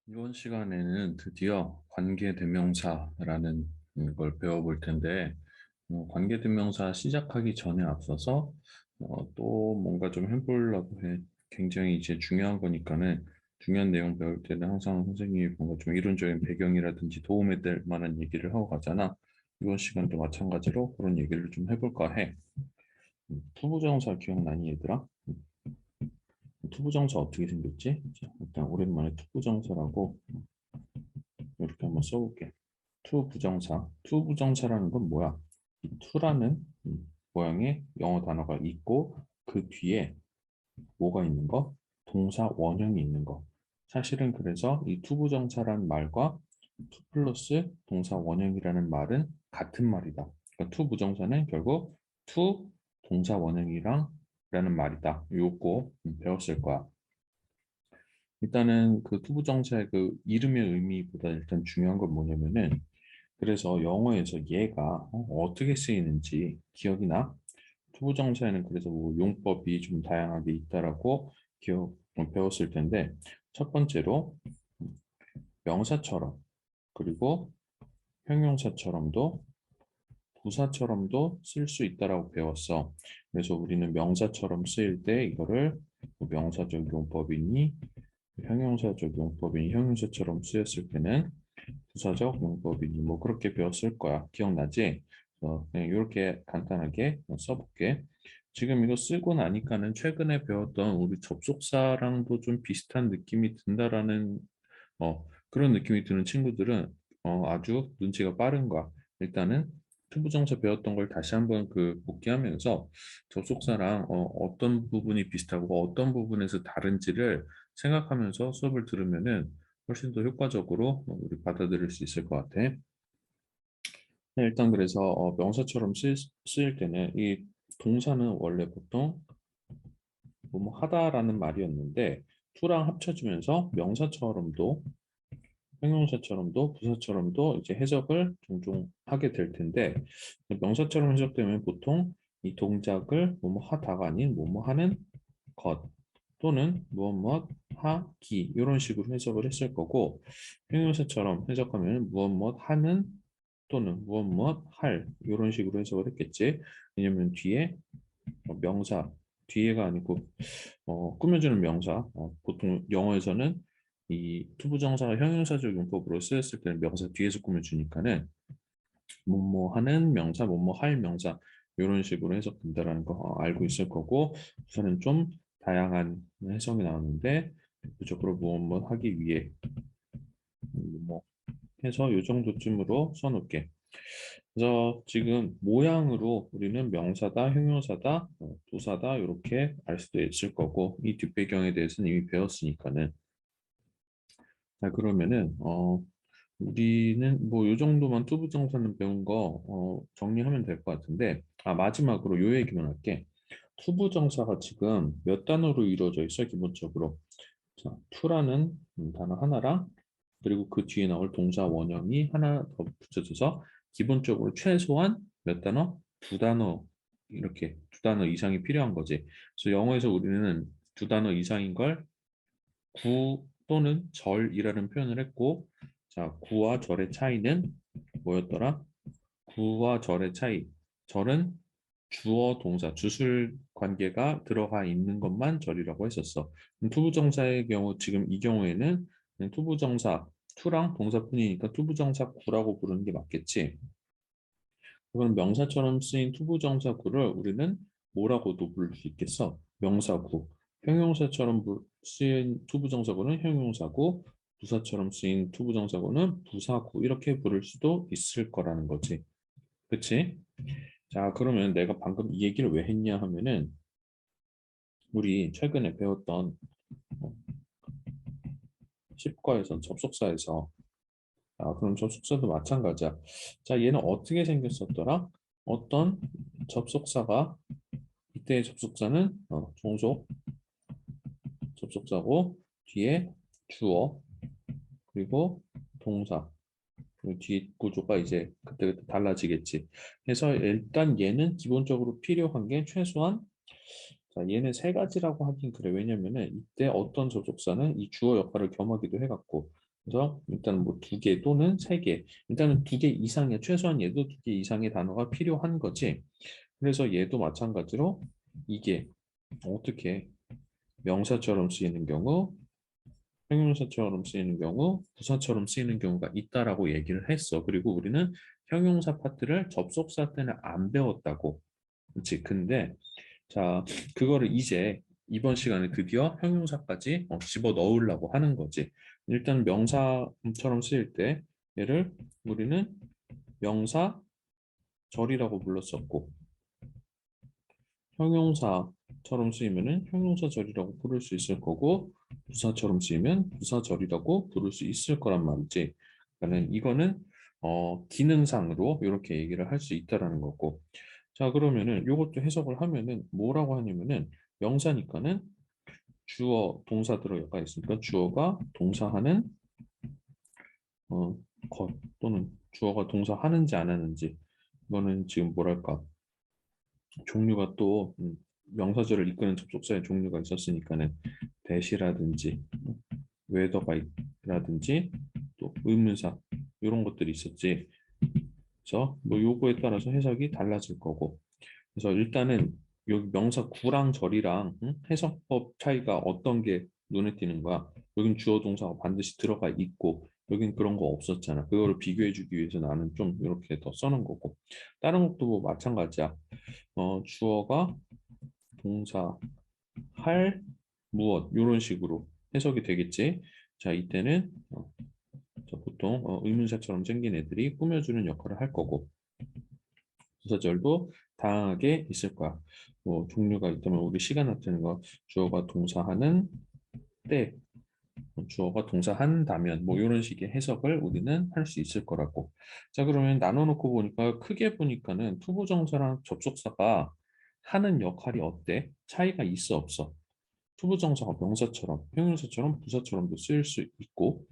이번 시간에는 드디어 관계대명사라는 걸 배워볼 텐데, 관계대명사 시작하기 전에 앞서서 또 뭔가 좀 해보려고 해. 굉장히 이제 중요한 거니까는 중요한 내용 배울 때는 항상 선생님이 뭔가 좀 이론적인 배경이라든지 도움이 될 만한 얘기를 하고 가잖아. 이번 시간도 마찬가지로 그런 얘기를 좀 해볼까 해. 투부정사 기억나니 얘들아? 투부정사 어떻게 생겼지? 자, 일단 오랜만에 투부정사라고 이렇게 한번 써볼게. 투 부정사. 투 부정사라는 건 뭐야? 이 투라는 모양의 영어 단어가 있고 그 뒤에 뭐가 있는 거? 동사 원형이 있는 거. 사실은 그래서 이 투 부정사라는 말과 투 플러스 동사 원형이라는 말은 같은 말이다. 그러니까 투 부정사는 결국 투 동사 원형이랑 라는 말이다. 요거 배웠을 거야. 일단은 그 투부정사의 그 이름의 의미보다 일단 중요한 건 뭐냐면은 그래서 영어에서 얘가 떻게 쓰이는지 기억이 나? 투부정사에는 그래서 뭐 용법이 좀 다양하게 있다라고 배웠을 텐데 첫 번째로 명사처럼 그리고 형용사처럼도 부사처럼도 쓸 수 있다라고 배웠어. 그래서 우리는 명사처럼 쓰일 때 이거를 뭐 명사적 용법이니 형용사적 용법이니 형용사처럼 쓰였을 때는 부사적 용법이니 뭐 그렇게 배웠을 거야. 기억나지? 그냥 이렇게 간단하게 써볼게. 지금 이거 쓰고 나니까는 최근에 배웠던 우리 접속사랑도 좀 비슷한 느낌이 든다라는 그런 느낌이 드는 친구들은 아주 눈치가 빠른 거야. 일단은 투부정사 배웠던 걸 다시 한번 그 복기하면서 접속사랑 어떤 부분이 비슷하고 어떤 부분에서 다른지를 생각하면서 수업을 들으면은 훨씬 더 효과적으로 우리 받아들일 수 있을 것 같아. 네, 일단 그래서 명사처럼 쓰일 때는 이 동사는 원래 보통 뭐뭐 하다라는 말이었는데 to랑 합쳐지면서 명사처럼도 형용사처럼도 부사처럼도 이제 해석을 종종 하게 될 텐데 명사처럼 해석되면 보통 이 동작을 뭐뭐 하다가 아닌 뭐뭐 하는 것 또는 무엇 무엇 하기 이런 식으로 해석을 했을 거고 형용사처럼 해석하면 무엇 무엇 하는 또는 무엇 무엇 할 이런 식으로 해석을 했겠지. 왜냐면 뒤에 명사 뒤에가 아니고 꾸며주는 명사 보통 영어에서는 이 투부정사가 형용사적 용법으로 쓰였을 때는 명사 뒤에서 꾸며주니까는 뭐뭐 하는 명사 뭐뭐 할 명사 이런 식으로 해석된다라는 거 알고 있을 거고 우선은 좀 다양한 해석이 나오는데 대표적으로 무엇 무엇 하기 위해 뭐 해서 이 정도쯤으로 써놓을게. 그래서 지금 모양으로 우리는 명사다, 형용사다, 부사다 이렇게 알 수도 있을 거고 이 뒷배경에 대해서는 이미 배웠으니까는 자 그러면은 우리는 뭐 요 정도만 투부정사는 배운 거 정리하면 될 것 같은데 마지막으로 요 얘기만 할게. 투부정사가 지금 몇 단어로 이루어져 있어 기본적으로 자, 투라는 단어 하나랑 그리고 그 뒤에 나올 동사 원형이 하나 더 붙여져서 기본적으로 최소한 몇 단어? 두 단어 이렇게 두 단어 이상이 필요한 거지. 그래서 영어에서 우리는 두 단어 이상인 걸 구 또는 절이라는 표현을 했고 자, 구와 절의 차이는 뭐였더라? 구와 절의 차이. 절은 주어 동사 주술 관계가 들어가 있는 것만 절이라고 했었어. 투부정사의 경우 지금 이 경우에는 그냥 투부정사 투랑 동사뿐이니까 투부정사 구라고 부르는 게 맞겠지. 그럼 명사처럼 쓰인 투부정사 구를 우리는 뭐라고도 부를 수 있겠어? 명사구. 형용사처럼 쓰인 투부정사구는 형용사구, 부사처럼 쓰인 투부정사구는 부사구 이렇게 부를 수도 있을 거라는 거지. 그치? 자, 그러면 내가 방금 이 얘기를 왜 했냐 하면은 우리 최근에 배웠던 10과에서 접속사에서 그럼 접속사도 마찬가지야. 자, 얘는 어떻게 생겼었더라? 어떤 접속사가 이때의 접속사는 종속 접속사고 뒤에 주어 그리고 동사 그리고 뒤 구조가 이제 그때그때 달라지겠지. 그래서 일단 얘는 기본적으로 필요한 게 최소한 자, 얘는 세 가지라고 하긴 그래. 왜냐면은 이때 어떤 접속사는 이 주어 역할을 겸하기도 해갖고 그래서 일단 뭐 두 개 또는 세 개, 일단은 두 개 이상의 최소한 얘도 두 개 이상의 단어가 필요한 거지. 그래서 얘도 마찬가지로 이게 어떻게 명사처럼 쓰이는 경우, 형용사처럼 쓰이는 경우, 부사처럼 쓰이는 경우가 있다라고 얘기를 했어. 그리고 우리는 형용사 파트를 접속사 때는 안 배웠다고. 그렇지? 근데 자, 그거를 이제 이번 시간에 드디어 형용사까지 집어 넣으려고 하는 거지. 일단 명사처럼 쓰일 때 얘를 우리는 명사절이라고 불렀었고, 형용사처럼 쓰이면은 형용사절이라고 부를 수 있을 거고, 부사처럼 쓰이면 부사절이라고 부를 수 있을 거란 말이지. 그러니까는 이거는 기능상으로 이렇게 얘기를 할 수 있다라는 거고. 자, 그러면은 이것도 해석을 하면은 뭐라고 하냐면은 명사니까는 주어, 동사 들어가 있으니까 주어가 동사하는 것 또는 주어가 동사하는지 안 하는지 이거는 지금 뭐랄까 종류가 또 명사절을 이끄는 접속사의 종류가 있었으니까는 대시라든지 웨더바이라든지 또 의문사 이런 것들이 있었지. 그래서 뭐 요거에 따라서 해석이 달라질 거고. 그래서 일단은 여기 명사 구랑 절이랑 해석법 차이가 어떤 게 눈에 띄는 거야. 여긴 주어 동사가 반드시 들어가 있고 여긴 그런 거 없었잖아. 그거를 비교해 주기 위해서 나는 좀 이렇게 더 써놓은 거고. 다른 것도 뭐 마찬가지야. 주어가 동사 할 무엇 이런 식으로 해석이 되겠지. 자, 이때는 자, 보통 의문사처럼 생긴 애들이 꾸며주는 역할을 할 거고 부사절도 다양하게 있을 거야. 뭐 종류가 있다면 우리 시간 나타내는 거 주어가 동사하는 때 주어가 동사한다면 뭐 이런 식의 해석을 우리는 할 수 있을 거라고. 자, 그러면 나눠놓고 보니까 크게 보니까는 투부정사랑 접속사가 하는 역할이 어때? 차이가 있어 없어? 투부정사가 명사처럼 형용사처럼 부사처럼도 쓰일 수 있고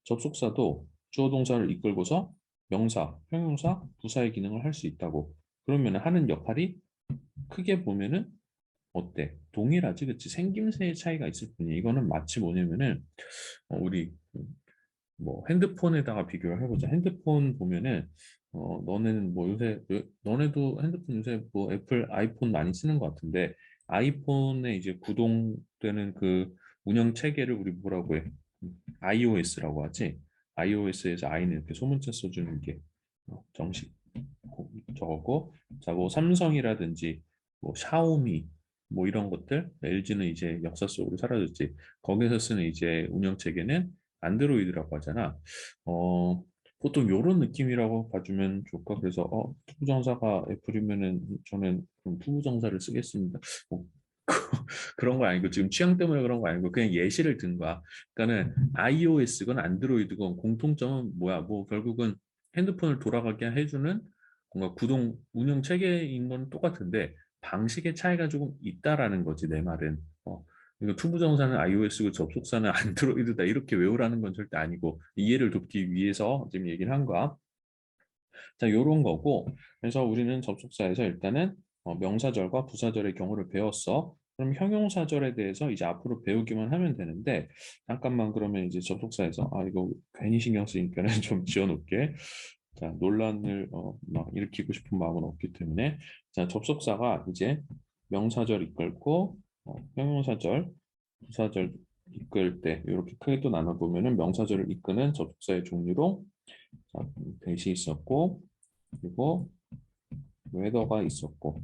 접속사도 주어 동사를 이끌고서 명사, 형용사, 부사의 기능을 할 수 있다고. 그러면 하는 역할이 크게 보면은 어때? 동일하지, 그치? 생김새의 차이가 있을 뿐이야. 이거는 마치 뭐냐면은 우리 뭐 핸드폰에다가 비교를 해보자. 핸드폰 보면은 너네는 뭐 요새 너네도 핸드폰 요새 뭐 애플 아이폰 많이 쓰는 것 같은데 아이폰에 이제 구동되는 그 운영 체계를 우리 뭐라고 해? iOS라고 하지. iOS에서 i는 이렇게 소문자 써주는 게 정식 저거고, 자, 뭐 삼성이라든지 뭐 샤오미 뭐 이런 것들, LG는 이제 역사 속으로 사라졌지. 거기서 쓰는 이제 운영 체계는 안드로이드라고 하잖아. 보통 요런 느낌이라고 봐주면 좋을까? 그래서 투부정사가 애플이면은 저는 그럼 투부정사를 쓰겠습니다. 뭐, 그런 거 아니고 지금 취향 때문에 그런 거 아니고 그냥 예시를 든 거야. 그러니까는 iOS건 안드로이드건 공통점은 뭐야? 뭐 결국은 핸드폰을 돌아가게 해주는 뭔가 구동 운영 체계인 건 똑같은데 방식의 차이가 조금 있다라는 거지 내 말은. 이거 투부정사는 iOS고 접속사는 안드로이드다 이렇게 외우라는 건 절대 아니고 이해를 돕기 위해서 지금 얘기를 한 거야. 자, 요런 거고. 그래서 우리는 접속사에서 일단은 명사절과 부사절의 경우를 배웠어. 그럼 형용사절에 대해서 이제 앞으로 배우기만 하면 되는데 잠깐만 그러면 이제 접속사에서 이거 괜히 신경 쓰니까는 좀 지워놓을게. 자, 논란을 막 일으키고 싶은 마음은 없기 때문에 자, 접속사가 이제 명사절 이끌고 형용사절, 부사절 이끌 때 이렇게 크게 또 나눠보면은 명사절을 이끄는 접속사의 종류로 자, 대시 있었고 그리고 웨더가 있었고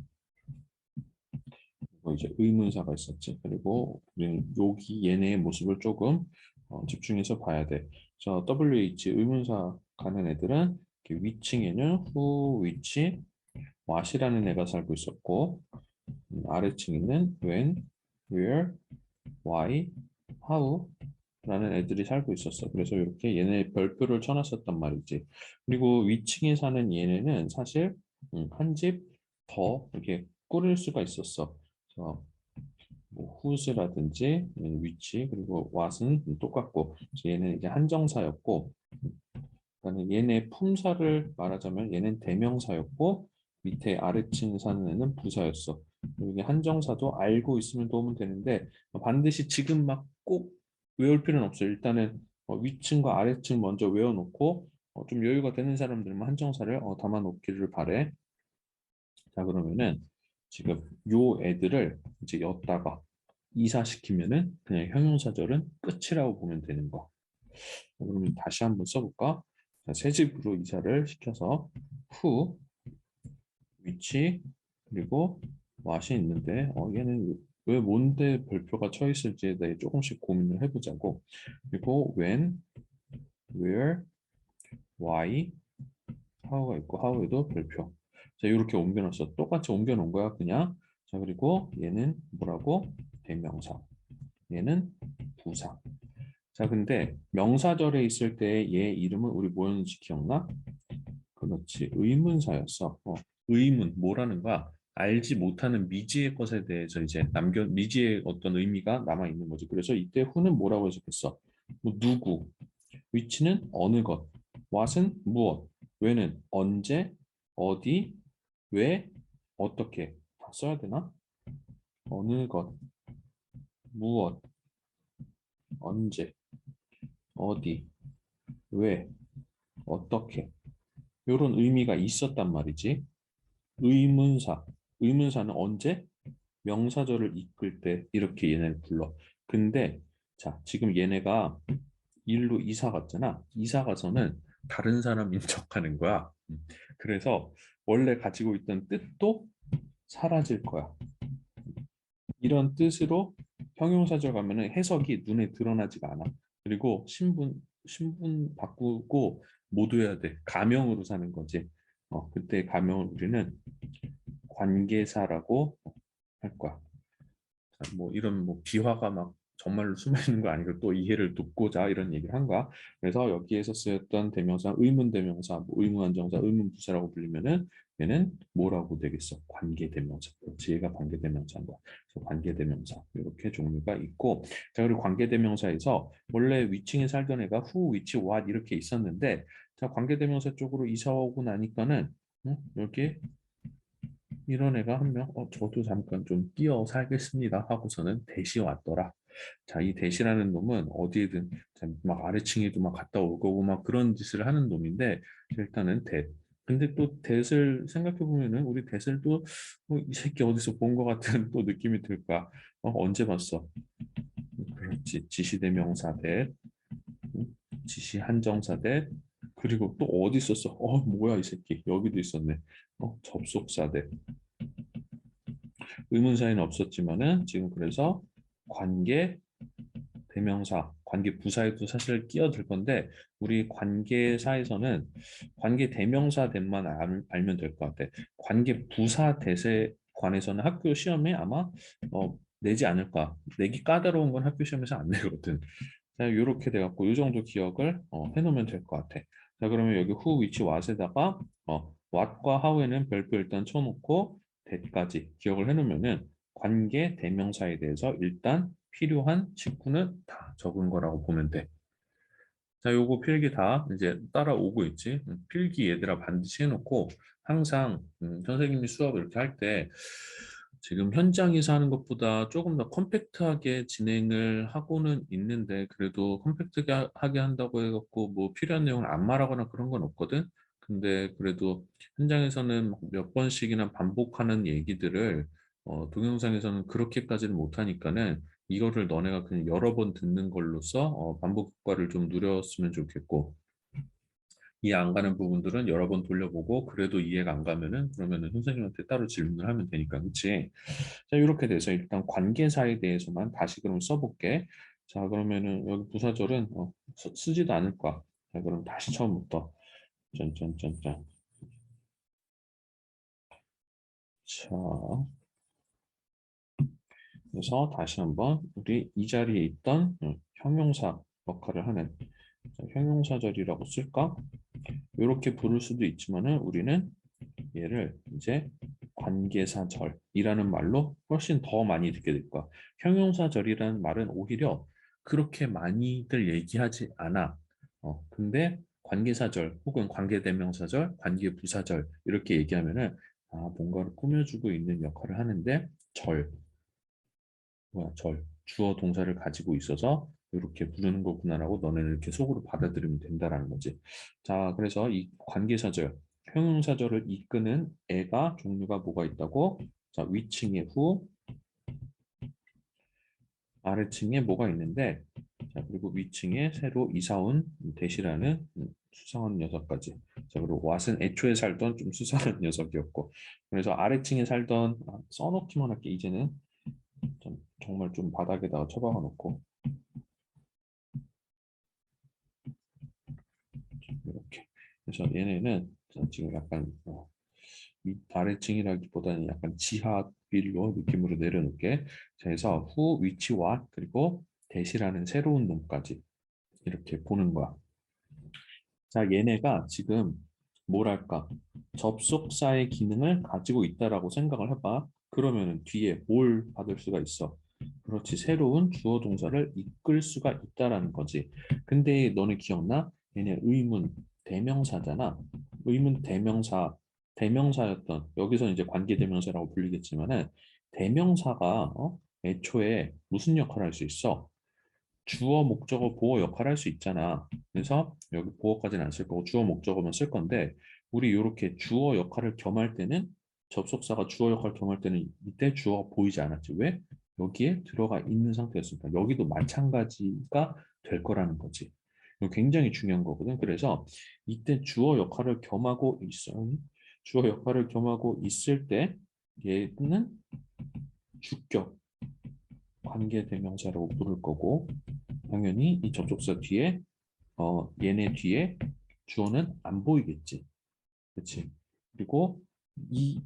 그리고 이제 의문사가 있었지. 그리고 우리는 여기 얘네의 모습을 조금 집중해서 봐야 돼. 저 WH 의문사 가는 애들은 이렇게 위층에는 who, which, what이라는 애가 살고 있었고 아래층에는 when, where, why, how 라는 애들이 살고 있었어. 그래서 이렇게 얘네 별표를 쳐놨었단 말이지. 그리고 위층에 사는 얘네는 사실 한 집 더 이렇게 꾸릴 수가 있었어. 그래서 뭐 who's라든지 위치 그리고 what은 똑같고 그래서 얘는 이제 한정사였고 그러니까 얘네 품사를 말하자면 얘는 대명사였고 밑에 아래층 사는 애는 부사였어. 여기 한정사도 알고 있으면 도움은 되는데 반드시 지금 막 꼭 외울 필요는 없어요. 일단은 위층과 아래층 먼저 외워놓고 좀 여유가 되는 사람들만 한정사를 담아놓기를 바래. 자, 그러면은 지금 요 애들을 이제 엿다가 이사시키면은 그냥 형용사절은 끝이라고 보면 되는 거. 자, 그러면 다시 한번 써볼까? 자, 새 집으로 이사를 시켜서 후, 위치, 그리고 what이 있는데 얘는 왜 뭔데 별표가 쳐 있을지에 대해 조금씩 고민을 해보자고. 그리고 when, where, why, how가 있고 how에도 별표. 자, 이렇게 옮겨놨어. 똑같이 옮겨놓은 거야, 그냥. 자, 그리고 얘는 뭐라고? 대명사. 얘는 부사. 자, 근데 명사절에 있을 때 얘 이름은 우리 뭐였는지 기억나? 그렇지. 의문사였어. 의문, 뭐라는 거야? 알지 못하는 미지의 것에 대해서 이제 미지의 어떤 의미가 남아 있는 거지. 그래서 이때 who는 뭐라고 해석했어? 뭐 누구, 위치는 어느 것, what은 무엇, when은 언제, 어디, 왜, 어떻게 다 써야 되나? 어느 것, 무엇, 언제, 어디, 왜, 어떻게 이런 의미가 있었단 말이지. 의문사, 의문사는 언제? 명사절을 이끌 때 이렇게 얘네를 불러. 근데 자, 지금 얘네가 일로 이사 갔잖아. 이사 가서는 다른 사람인 척하는 거야. 그래서 원래 가지고 있던 뜻도 사라질 거야. 이런 뜻으로 형용사절 가면은 해석이 눈에 드러나지가 않아. 그리고 신분 바꾸고 모두 해야 돼. 가명으로 사는 거지. 그때 가명을 우리는 관계사라고 할 거야. 자, 뭐 이런 뭐 비화가 막 정말로 숨어 있는 거 아니고 또 이해를 돕고자 이런 얘기를 한 거야. 그래서 여기에서 쓰였던 대명사, 의문 대명사, 뭐 의문 안정사, 의문 부사라고 불리면은 얘는 뭐라고 되겠어? 관계 대명사. 지혜가 관계 대명사인 거야. 그래서 관계 대명사 이렇게 종류가 있고, 자 그리고 관계 대명사에서 원래 위층에 살던 애가 후, 위치, what 이렇게 있었는데, 자 관계 대명사 쪽으로 이사 오고 나니까는 여기 이런 애가 한 명, 저도 잠깐 좀 끼어 살겠습니다 하고서는 대시 왔더라. 자, 이 대시라는 놈은 어디에든 막 아래층에도 막 갔다 올 거고 막 그런 짓을 하는 놈인데 일단은 대. 근데 또 대를 생각해 보면은 우리 대를 또 이 새끼 어디서 본 것 같은 또 느낌이 들 거야. 언제 봤어? 그렇지. 지시대명사 대, 지시 한정사 대, 그리고 또 어디 있었어? 뭐야 이 새끼 여기도 있었네. 접속사 대. 의문사에는 없었지만은 지금 그래서 관계 대명사, 관계 부사에도 사실 끼어들 건데 우리 관계사에서는 관계 대명사 대만 알면 될 것 같아. 관계 부사 대세 관해서는 학교 시험에 아마 내지 않을 거야. 내기 까다로운 건 학교 시험에서 안 내거든. 자, 이렇게 돼갖고 이 정도 기억을 해놓으면 될 것 같아. 자, 그러면 여기 who, which, what에다가 what과 how에는 별표 일단 쳐놓고 that까지 기억을 해놓으면은 관계 대명사에 대해서 일단 필요한 직구는 다 적은 거라고 보면 돼. 자, 요거 필기 다 이제 따라오고 있지. 필기 얘들아 반드시 해놓고 항상 선생님이 수업 이렇게 할 때 지금 현장에서 하는 것보다 조금 더 컴팩트하게 진행을 하고는 있는데 그래도 컴팩트하게 한다고 해갖고 뭐 필요한 내용을 안 말하거나 그런 건 없거든. 근데 그래도 현장에서는 몇 번씩이나 반복하는 얘기들을 동영상에서는 그렇게까지는 못하니까는 이거를 너네가 그냥 여러 번 듣는 걸로써 반복 효과를 좀 누렸으면 좋겠고 이해 안 가는 부분들은 여러 번 돌려보고 그래도 이해가 안 가면은 그러면은 선생님한테 따로 질문을 하면 되니까 그치? 자 이렇게 돼서 일단 관계사에 대해서만 다시 그럼 써볼게. 자 그러면은 여기 부사절은 쓰지도 않을 거야. 자 그럼 다시 처음부터 짠짠짠짠. 자 그래서 다시 한번 우리 이 자리에 있던 형용사 역할을 하는 형용사절이라고 쓸까? 이렇게 부를 수도 있지만은 우리는 얘를 이제 관계사절이라는 말로 훨씬 더 많이 듣게 될 거야. 형용사절이라는 말은 오히려 그렇게 많이들 얘기하지 않아. 근데 관계사절 혹은 관계대명사절, 관계부사절 이렇게 얘기하면은 뭔가를 꾸며주고 있는 역할을 하는데 절, 뭐야, 절, 주어 동사를 가지고 있어서 이렇게 부르는 거구나라고 너네는 이렇게 속으로 받아들이면 된다라는 거지. 자, 그래서 이 관계사절, 형용사절을 이끄는 애가 종류가 뭐가 있다고? 자, 위층에 후, 아래층에 뭐가 있는데, 자, 그리고 위층에 새로 이사 온 대시라는 수상한 녀석까지. 자, 그리고 왓은 애초에 살던 좀 수상한 녀석이었고, 그래서 아래층에 살던 써놓기만 할게. 이제는 정말 좀 바닥에다가 처박아 놓고 이렇게. 그래서 얘네는 지금 약간 아래층이라기보다는 약간 지하 빌로 느낌으로 내려놓게. 자, 해서 후, 위치와 그리고 대시라는 새로운 놈까지 이렇게 보는 거야. 자, 얘네가 지금 뭐랄까 접속사의 기능을 가지고 있다라고 생각을 해봐. 그러면은 뒤에 뭘 받을 수가 있어? 그렇지, 새로운 주어 동사를 이끌 수가 있다라는 거지. 근데 너네 기억나? 얘네 의문 대명사잖아. 의문 대명사였던 여기서 이제 관계 대명사라고 불리겠지만은 대명사가 애초에 무슨 역할을 할 수 있어? 주어, 목적어, 보어 역할을 할 수 있잖아. 그래서 여기 보어까지는 안 쓸 거고 주어, 목적어만 쓸 건데 우리 이렇게 주어 역할을 겸할 때는 접속사가 주어 역할을 겸할 때는 이때 주어가 보이지 않았지. 왜? 여기에 들어가 있는 상태였으니까 여기도 마찬가지가 될 거라는 거지. 이거 굉장히 중요한 거거든. 그래서 이때 주어 역할을 겸하고 있어. 주어 역할을 겸하고 있을 때 얘는 주격 관계대명사라고 부를 거고 당연히 이 접속사 뒤에 얘네 뒤에 주어는 안 보이겠지. 그렇지? 그리고 이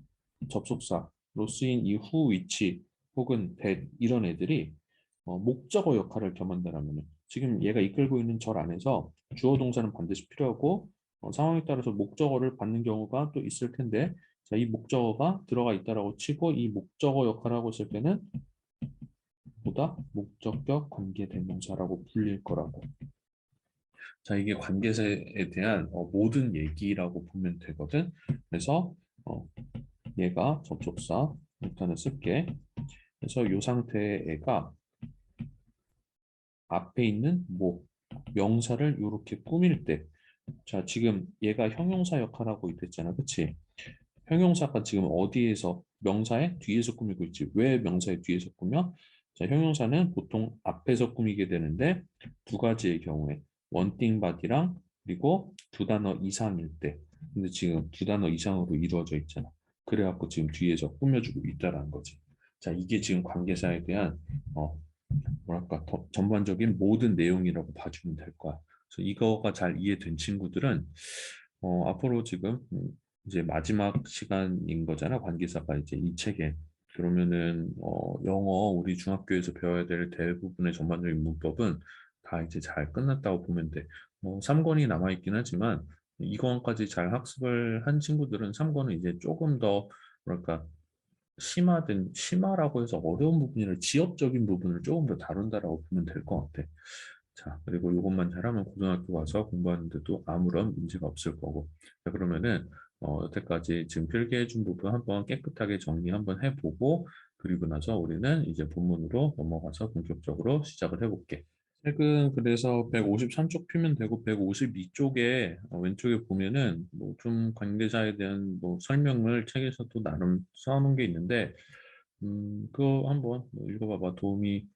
접속사로 쓰인 이 후 위치 혹은 that 이런 애들이 목적어 역할을 겸한다라면 지금 얘가 이끌고 있는 절 안에서 주어 동사는 반드시 필요하고 상황에 따라서 목적어를 받는 경우가 또 있을 텐데 자, 이 목적어가 들어가 있다라고 치고 이 목적어 역할을 하고 있을 때는 보다 목적격 관계대명사라고 불릴 거라고. 자, 이게 관계세에 대한 모든 얘기라고 보면 되거든. 그래서 어, 얘가 접속사 일단은 쓸게. 그래서 이 상태의 애가 앞에 있는 뭐 명사를 이렇게 꾸밀 때, 자, 지금 얘가 형용사 역할하고 있댔잖아, 그치? 형용사가 지금 어디에서 명사의 뒤에서 꾸미고 있지? 왜 명사의 뒤에서 꾸며? 자, 형용사는 보통 앞에서 꾸미게 되는데 두 가지의 경우에 원띵 바디랑 그리고 두 단어 이상일 때. 근데 지금 두 단어 이상으로 이루어져 있잖아. 그래갖고 지금 뒤에서 꾸며주고 있다라는 거지. 자, 이게 지금 관계사에 대한 뭐랄까 더 전반적인 모든 내용이라고 봐주면 될 거야. 그래서 이거가 잘 이해된 친구들은 앞으로 지금 이제 마지막 시간인 거잖아. 관계사가 이제 이 책에. 그러면은 영어 우리 중학교에서 배워야 될 대부분의 전반적인 문법은 다 이제 잘 끝났다고 보면 돼. 3권이 남아있긴 하지만 2권까지 잘 학습을 한 친구들은 3권은 이제 조금 더 뭐랄까 심화라고 해서 어려운 부분이나 지역적인 부분을 조금 더 다룬다라고 보면 될 것 같아. 자, 그리고 이것만 잘하면 고등학교 와서 공부하는데도 아무런 문제가 없을 거고. 자, 그러면은 여태까지 지금 필기해준 부분 한번 깨끗하게 정리 한번 해보고 그리고 나서 우리는 이제 본문으로 넘어가서 본격적으로 시작을 해볼게. 책은 그래서 153쪽 피면 되고 152쪽에 왼쪽에 보면은 뭐 좀 관계자에 대한 뭐 설명을 책에서 또 나름 써놓은 게 있는데 그거 한번 뭐 읽어봐봐 도움이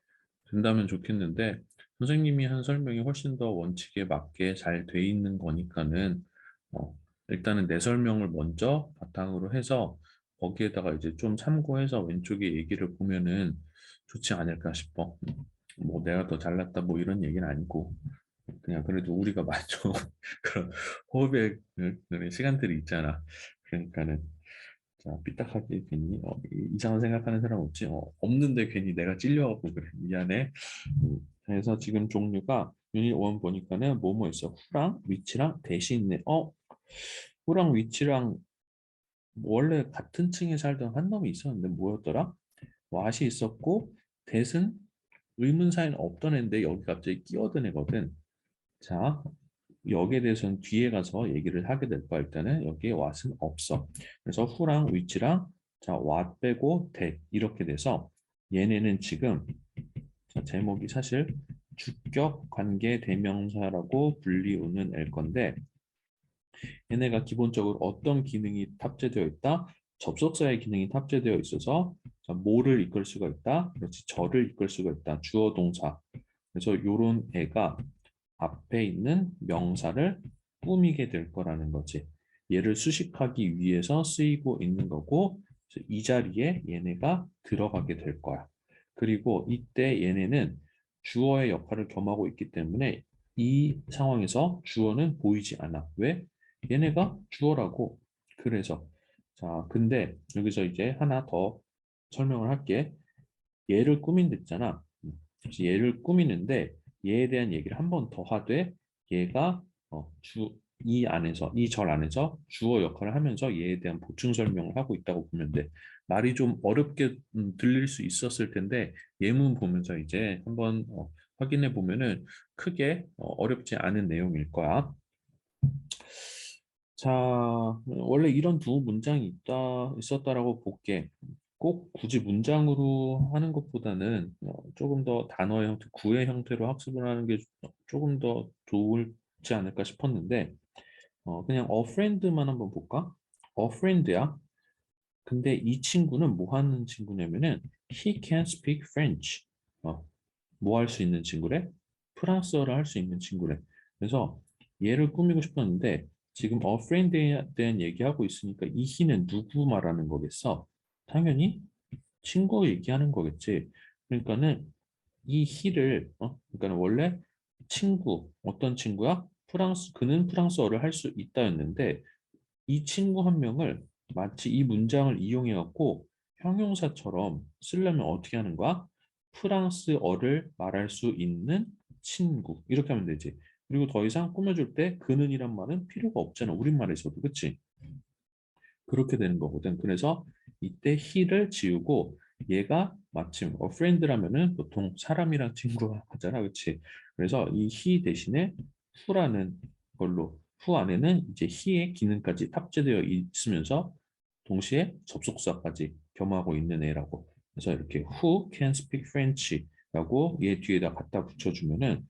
된다면 좋겠는데 선생님이 한 설명이 훨씬 더 원칙에 맞게 잘 돼 있는 거니까는 일단은 내 설명을 먼저 바탕으로 해서 거기에다가 이제 좀 참고해서 왼쪽에 얘기를 보면은 좋지 않을까 싶어. 뭐 내가 더 잘났다 뭐 이런 얘기는 아니고 그냥 그래도 우리가 맞죠. 그런 호흡의 그런 시간들이 있잖아. 그러니까는 자 삐딱하게 괜히 이상한 생각하는 사람 없지? 없는데 괜히 내가 찔려갖고 그래 미안해. 그래서 지금 종류가 유닛 1 보니까는 뭐뭐 있어? 후랑 위치랑 대시 있네. 후랑 위치랑 원래 같은 층에 살던 한 놈이 있었는데 뭐였더라? 왓이 있었고 대은 의문사에는 없던 애인데 여기 갑자기 끼어든 애거든. 자, 여기에 대해서는 뒤에 가서 얘기를 하게 될 거야. 일단은 여기에 왓은 없어. 그래서 후랑 위치랑 자, 왓 빼고 that 이렇게 돼서 얘네는 지금 자, 제목이 사실 주격 관계 대명사라고 불리우는 엘 건데 얘네가 기본적으로 어떤 기능이 탑재되어 있다? 접속사의 기능이 탑재되어 있어서 자, 뭐를 이끌 수가 있다? 그렇지, 저를 이끌 수가 있다. 주어 동사. 그래서 요런 애가 앞에 있는 명사를 꾸미게 될 거라는 거지. 얘를 수식하기 위해서 쓰이고 있는 거고 그래서 이 자리에 얘네가 들어가게 될 거야. 그리고 이때 얘네는 주어의 역할을 겸하고 있기 때문에 이 상황에서 주어는 보이지 않아. 왜? 얘네가 주어라고. 그래서 자, 근데 여기서 이제 하나 더 설명을 할게. 얘를 꾸민댔잖아. 그래서 얘를 꾸미는데 얘에 대한 얘기를 한 번 더 하되 얘가 이 안에서 이 절 안에서 주어 역할을 하면서 얘에 대한 보충 설명을 하고 있다고 보면 돼. 말이 좀 어렵게 들릴 수 있었을 텐데 예문 보면서 이제 한번 확인해 보면은 크게 어렵지 않은 내용일 거야. 자, 원래 이런 두 문장이 있었다라고 볼게. 꼭 굳이 문장으로 하는 것보다는 조금 더 단어의 형태, 구의 형태로 학습을 하는 게 조금 더 좋을지 않을까 싶었는데, 그냥 a friend만 한번 볼까? a friend야. 근데 이 친구는 뭐 하는 친구냐면은 he can speak French. 뭐 할 수 있는 친구래? 프랑스어를 할 수 있는 친구래. 그래서 얘를 꾸미고 싶었는데 지금 a friend에 대한 얘기하고 있으니까 이 he는 누구 말하는 거겠어? 당연히 친구 얘기하는 거겠지. 그러니까는 이 he를 그러니까 원래 친구 어떤 친구야? 그는 프랑스어를 할 수 있다였는데 이 친구 한 명을 마치 이 문장을 이용해 갖고 형용사처럼 쓰려면 어떻게 하는 거야? 프랑스어를 말할 수 있는 친구 이렇게 하면 되지. 그리고 더 이상 꾸며줄 때 그는이란 말은 필요가 없잖아. 우리말에서도 그치? 그렇게 되는 거거든. 그래서 이때 he를 지우고 얘가 마침 a friend라면은 보통 사람이랑 친구 하잖아. 그치? 그래서 이 he 대신에 who라는 걸로 who 안에는 이제 he의 기능까지 탑재되어 있으면서 동시에 접속사까지 겸하고 있는 애라고. 그래서 이렇게 who can speak French라고 얘 뒤에다 갖다 붙여주면은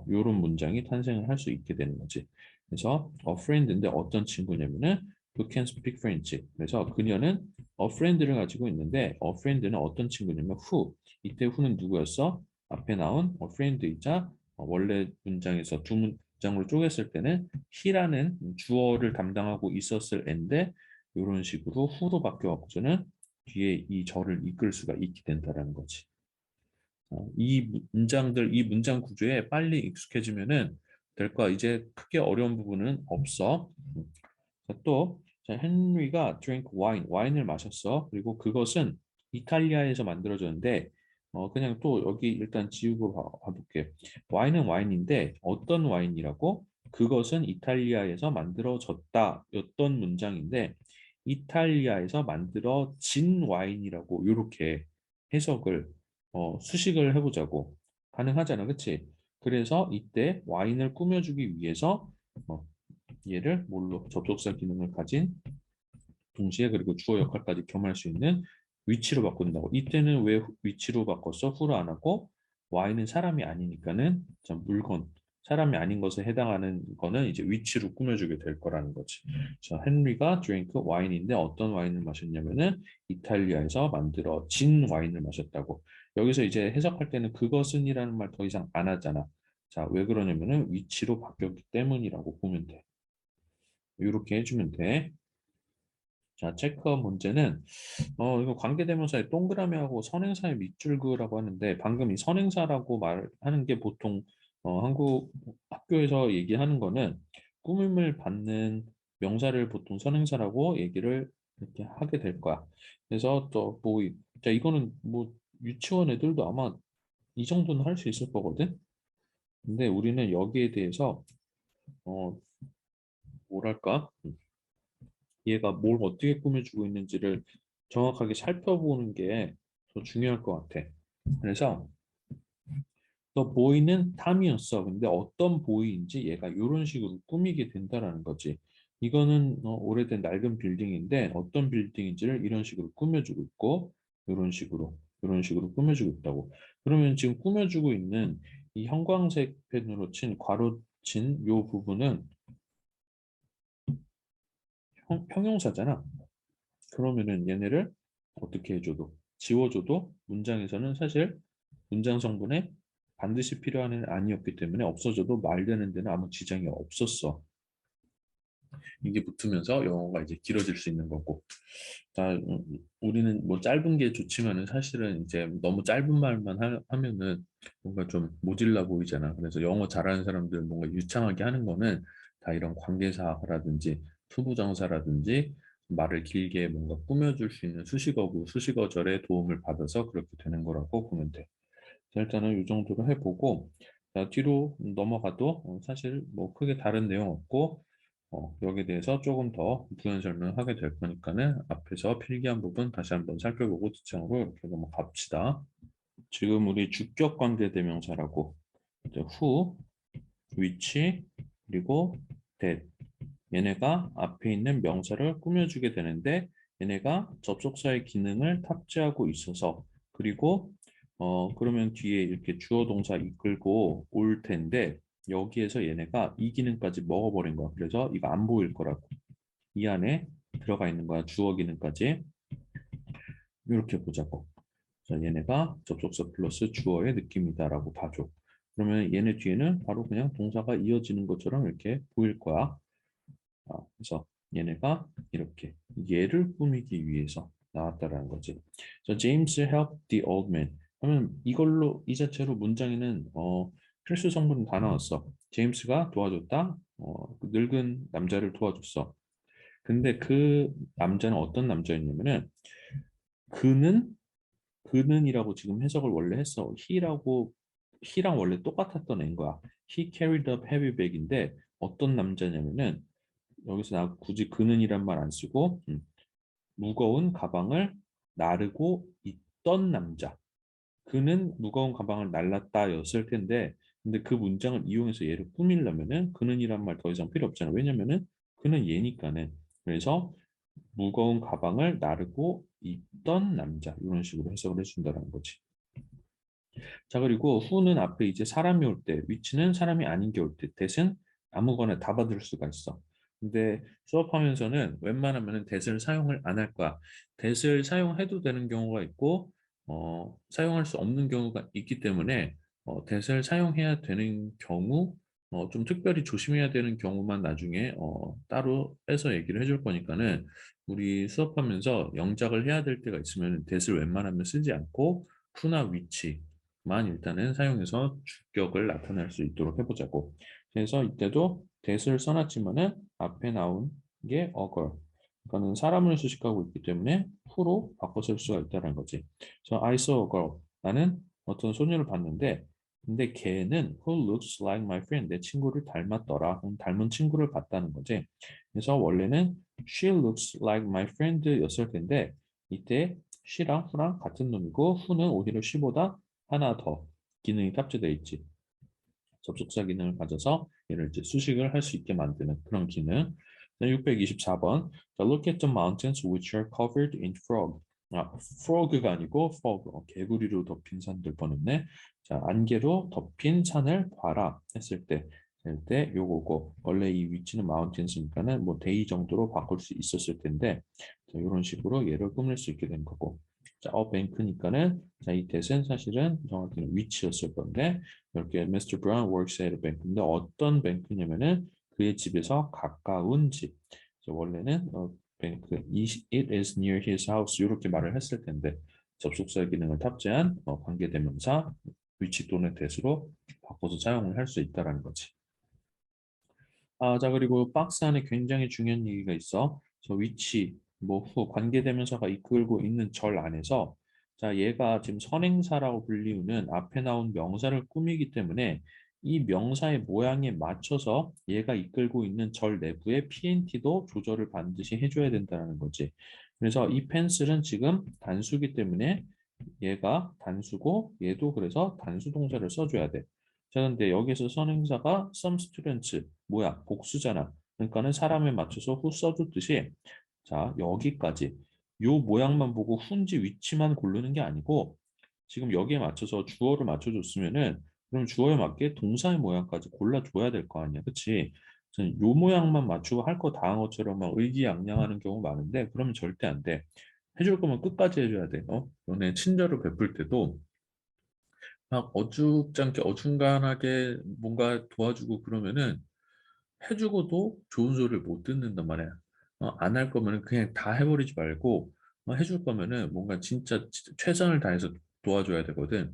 이런 문장이 탄생을 할 수 있게 되는 거지. 그래서 a friend인데 어떤 친구냐면은 who can speak French. 그래서 그녀는 a friend를 가지고 있는데 a friend는 어떤 친구냐면 who. 이때 who는 누구였어? 앞에 나온 a friend이자 원래 문장에서 두 문장으로 쪼갰을 때는 he라는 주어를 담당하고 있었을 앤데 이런 식으로 who로 바뀌어갖고서는 뒤에 이 절을 이끌 수가 있게 된다는 거지. 이 문장 구조에 빨리 익숙해지면은 될 거야. 이제 크게 어려운 부분은 없어. 자, 또 자, 헨리가 drink wine, 와인을 마셨어. 그리고 그것은 이탈리아에서 만들어졌는데 그냥 또 여기 일단 지우고 봐볼게. 와인은 와인인데 어떤 와인이라고? 그것은 이탈리아에서 만들어졌다. 였던 문장인데 이탈리아에서 만들어진 와인이라고 이렇게 해석을 수식을 해보자고. 가능하잖아, 그치? 그래서 이때 와인을 꾸며주기 위해서 어, 얘를 뭘로 접속사 기능을 가진 동시에 그리고 주어 역할까지 겸할 수 있는 위치로 바꾼다고. 이때는 왜 위치로 바꿨어? 후로 안 하고 y는 사람이 아니니까는 자, 물건 사람이 아닌 것에 해당하는 거는 이제 위치로 꾸며주게 될 거라는 거지. 자, 헨리가 drink 와인인데 어떤 와인을 마셨냐면은 이탈리아에서 만들어진 와인을 마셨다고. 여기서 이제 해석할 때는 그것은이라는 말 더 이상 안 하잖아. 자, 왜 그러냐면은 위치로 바뀌었기 때문이라고 보면 돼. 이렇게 해주면 돼. 자, 체크업 문제는 이거 관계대명사의 동그라미하고 선행사의 밑줄그라고 하는데 방금 이 선행사라고 말하는 게 보통 한국 학교에서 얘기하는 거는 꾸밈을 받는 명사를 보통 선행사라고 얘기를 이렇게 하게 될 거야. 그래서 또 뭐, 자, 이거는 뭐 유치원 애들도 아마 이 정도는 할 수 있을 거거든. 근데 우리는 여기에 대해서 어, 뭐랄까? 얘가 뭘 어떻게 꾸며주고 있는지를 정확하게 살펴보는 게 더 중요할 것 같아. 그래서 너 보이는 탐이었어. 근데 어떤 보이인지 얘가 이런 식으로 꾸미게 된다라는 거지. 이거는 오래된 낡은 빌딩인데 어떤 빌딩인지를 이런 식으로 꾸며주고 있고 이런 식으로 꾸며주고 있다고. 그러면 지금 꾸며주고 있는 이 형광색 펜으로 친 괄호 친 요 부분은 형용사잖아. 그러면은 얘네를 어떻게 해줘도 지워줘도 문장에서는 사실 문장 성분에 반드시 필요한 애는 아니었기 때문에 없어져도 말되는 데는 아무 지장이 없었어. 이게 붙으면서 영어가 이제 길어질 수 있는 거고. 자, 우리는 뭐 짧은 게 좋지만은 사실은 이제 너무 짧은 말만 하면은 뭔가 좀 모질라 보이잖아. 그래서 영어 잘하는 사람들 뭔가 유창하게 하는 거는 다 이런 관계사라든지 투부정사라든지 말을 길게 뭔가 꾸며줄 수 있는 수식어구, 수식어절의 도움을 받아서 그렇게 되는 거라고 보면 돼. 자, 일단은 이 정도로 해보고 자, 뒤로 넘어가도 사실 뭐 크게 다른 내용 없고 여기에 대해서 조금 더 부연 설명을 하게 될 거니까는 앞에서 필기한 부분 다시 한번 살펴보고 뒷장으로 이렇게 넘어갑시다. 지금 우리 주격 관계 대명사라고 이제 who, which, 그리고 that 얘네가 앞에 있는 명사를 꾸며주게 되는데 얘네가 접속사의 기능을 탑재하고 있어서 그리고 그러면 뒤에 이렇게 주어 동사 이끌고 올 텐데 여기에서 얘네가 이 기능까지 먹어버린 거야. 그래서 이거 안 보일 거라고. 이 안에 들어가 있는 거야. 주어 기능까지. 이렇게 보자고. 자, 얘네가 접속사 플러스 주어의 느낌이다라고 봐줘. 그러면 얘네 뒤에는 바로 그냥 동사가 이어지는 것처럼 이렇게 보일 거야. 그래서 얘네가 이렇게 얘를 꾸미기 위해서 나왔다라는 거지. So James helped the old man. 하면 이걸로 이 자체로 문장에는 필수 성분은 다 나왔어. 제임스가 도와줬다. 그 늙은 남자를 도와줬어. 근데 그 남자는 어떤 남자였냐면은 그는 그는이라고 지금 해석을 원래 했어. he랑 원래 똑같았던 애인 거야. He carried up heavy bag인데 어떤 남자냐면은 여기서 나 굳이 그는이란 말 안 쓰고 무거운 가방을 나르고 있던 남자. 그는 무거운 가방을 날랐다였을 텐데 근데 그 문장을 이용해서 얘를 꾸미려면은 그는이란 말 더 이상 필요 없잖아. 왜냐면은 그는 얘니까는. 그래서 무거운 가방을 나르고 있던 남자 이런 식으로 해석을 해준다는 거지. 자, 그리고 who는 앞에 이제 사람이 올 때, which는 사람이 아닌 게 올 때, that은 아무거나 다 받을 수가 있어. 근데 수업하면서는 웬만하면 that을 사용을 안 할 거야. that을 사용해도 되는 경우가 있고, 사용할 수 없는 경우가 있기 때문에 that을 사용해야 되는 경우, 좀 특별히 조심해야 되는 경우만 나중에 따로 빼서 얘기를 해줄 거니까는 우리 수업하면서 영작을 해야 될 때가 있으면 that을 웬만하면 쓰지 않고 who나 which 만 일단은 사용해서 주격을 나타낼 수 있도록 해보자고. 그래서 이때도 that을 써놨지만은 앞에 나온 게 a girl. 그러니까는 사람을 수식하고 있기 때문에 who로 바꿔 쓸 수가 있다는 거지. 그래서 I saw a girl. 나는 어떤 소녀를 봤는데 근데 걔는 who looks like my friend. 내 친구를 닮았더라. 닮은 친구를 봤다는 거지. 그래서 원래는 she looks like my friend 였을 텐데 이때 she랑 who랑 같은 놈이고 who는 오히려 she보다 하나 더 기능이 탑재되어 있지. 접속사 기능을 가져서 얘를 이제 수식을 할 수 있게 만드는 그런 기능. 624번. Look at the mountains which are covered in fog. frog가 아니고 fog. 개구리로 덮인 산들 뻔했네. 자, 안개로 덮인 산을 봐라 했을 때, 때 요거고 원래 이 위치는 mountains니까는 뭐 day 정도로 바꿀 수 있었을 텐데 자, 이런 식으로 얘를 꾸밀 수 있게 된 거고. 자, 뱅크니까는 자, 이 대은 사실은 정확히는 위치였을 건데 이렇게 Mr. Brown works at a bank. 근데 어떤 뱅크냐면은 그의 집에서 가까운 집. 원래는 뱅크 it is near his house 이렇게 말을 했을 텐데 접속사 기능을 탑재한 관계대명사 위치 또는 대수로 바꿔서 사용을 할 수 있다라는 거지. 자, 그리고 박스 안에 굉장히 중요한 얘기가 있어. 위치, 뭐 후, 관계대명사가 이끌고 있는 절 안에서 자, 얘가 지금 선행사라고 불리우는 앞에 나온 명사를 꾸미기 때문에 이 명사의 모양에 맞춰서 얘가 이끌고 있는 절 내부의 PNT도 조절을 반드시 해줘야 된다는 거지. 그래서 이 펜슬은 지금 단수기 때문에 얘가 단수고 얘도 그래서 단수 동사를 써줘야 돼. 자, 근데 여기서 선행사가 some students 뭐야? 복수잖아. 그러니까는 사람에 맞춰서 후 써줬듯이 자, 여기까지 요 모양만 보고 훈지 위치만 고르는 게 아니고 지금 여기에 맞춰서 주어를 맞춰줬으면은 그럼 주어에 맞게 동사의 모양까지 골라줘야 될 거 아니야. 그치? 저는 요 모양만 맞추고 할 거 다 한 것처럼 막 의기양양하는 경우 많은데 그러면 절대 안 돼. 해줄 거면 끝까지 해줘야 돼. 너네 친절을 베풀 때도 막 어줍잖게 어중간하게 뭔가 도와주고 그러면은 해주고도 좋은 소리를 못 듣는단 말이야. 안 할 거면은 그냥 다 해버리지 말고 해줄 거면은 뭔가 진짜 최선을 다해서 도와줘야 되거든.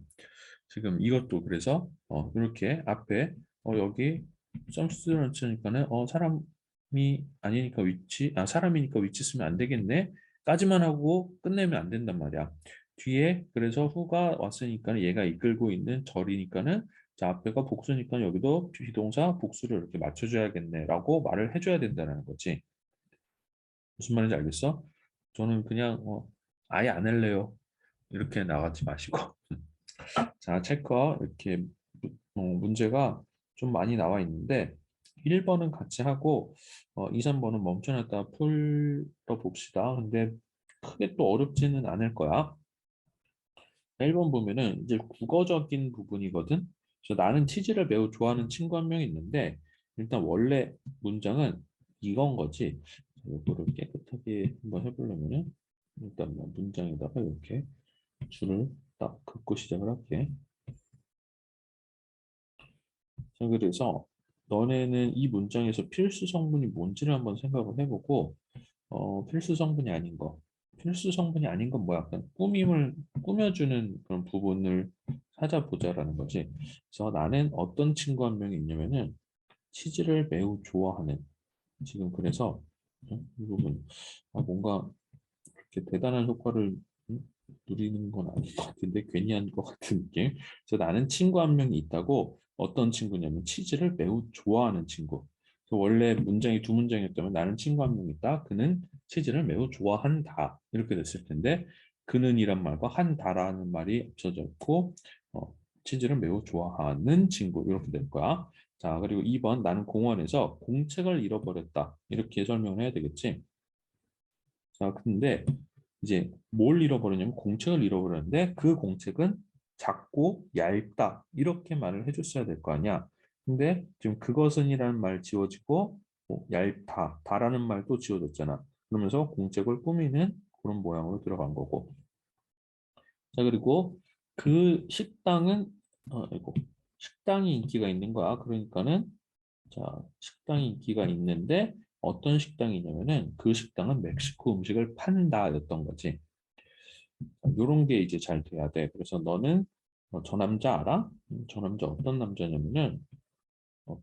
지금 이것도 그래서 이렇게 앞에 여기 substitute니까는 사람이 아니니까 사람이니까 위치 쓰면 안 되겠네. 까지만 하고 끝내면 안 된단 말이야. 뒤에 그래서 후가 왔으니까 얘가 이끌고 있는 절이니까는 자, 앞에가 복수니까 여기도 비동사 복수를 이렇게 맞춰줘야겠네라고 말을 해줘야 된다는 거지. 무슨 말인지 알겠어? 저는 그냥 아예 안 할래요. 이렇게 나가지 마시고. 자, 체커 이렇게 문제가 좀 많이 나와 있는데 1번은 같이 하고 2, 3번은 멈춰놨다 풀어 봅시다. 근데 크게 또 어렵지는 않을 거야. 1번 보면은 이제 국어적인 부분이거든. 그래서 나는 치즈를 매우 좋아하는 친구 한 명 있는데 일단 원래 문장은 이건 거지. 이거를 깨끗하게 한번 해보려면은 일단 뭐 문장에다가 이렇게 줄을 딱 긋고 시작을 할게. 자, 그래서 너네는 이 문장에서 필수 성분이 뭔지를 한번 생각을 해보고 필수 성분이 아닌 거. 필수 성분이 아닌 건 뭐야? 약간 꾸며주는 그런 부분을 찾아보자라는 거지. 그래서 나는 어떤 친구 한 명이 있냐면은 치즈를 매우 좋아하는 지금 그래서 이 부분 뭔가 그렇게 대단한 효과를 누리는 건 아닌 것 같은데 괜히 한 것 같은 느낌. 그래서 나는 친구 한 명이 있다고 어떤 친구냐면 치즈를 매우 좋아하는 친구. 그래서 원래 문장이 두 문장이었다면 나는 친구 한 명 있다. 그는 치즈를 매우 좋아한다. 이렇게 됐을 텐데 그는이란 말과 한다라는 말이 없어져 있고 치즈를 매우 좋아하는 친구 이렇게 될 거야. 자, 그리고 2번 나는 공원에서 공책을 잃어버렸다. 이렇게 설명을 해야 되겠지. 자, 근데 이제 뭘 잃어버렸냐면 공책을 잃어버렸는데 그 공책은 작고 얇다 이렇게 말을 해줬어야 될 거 아니야. 근데 지금 그것은이라는 말 지워지고 얇다, 다라는 말도 지워졌잖아. 그러면서 공책을 꾸미는 그런 모양으로 들어간 거고. 자, 그리고 그 식당은 이거 식당이 인기가 있는 거야. 그러니까는 자, 식당이 인기가 있는데 어떤 식당이냐면은 그 식당은 멕시코 음식을 판다였던 거지. 요런 게 이제 잘 돼야 돼. 그래서 너는 저 남자 알아? 저 남자 어떤 남자냐면은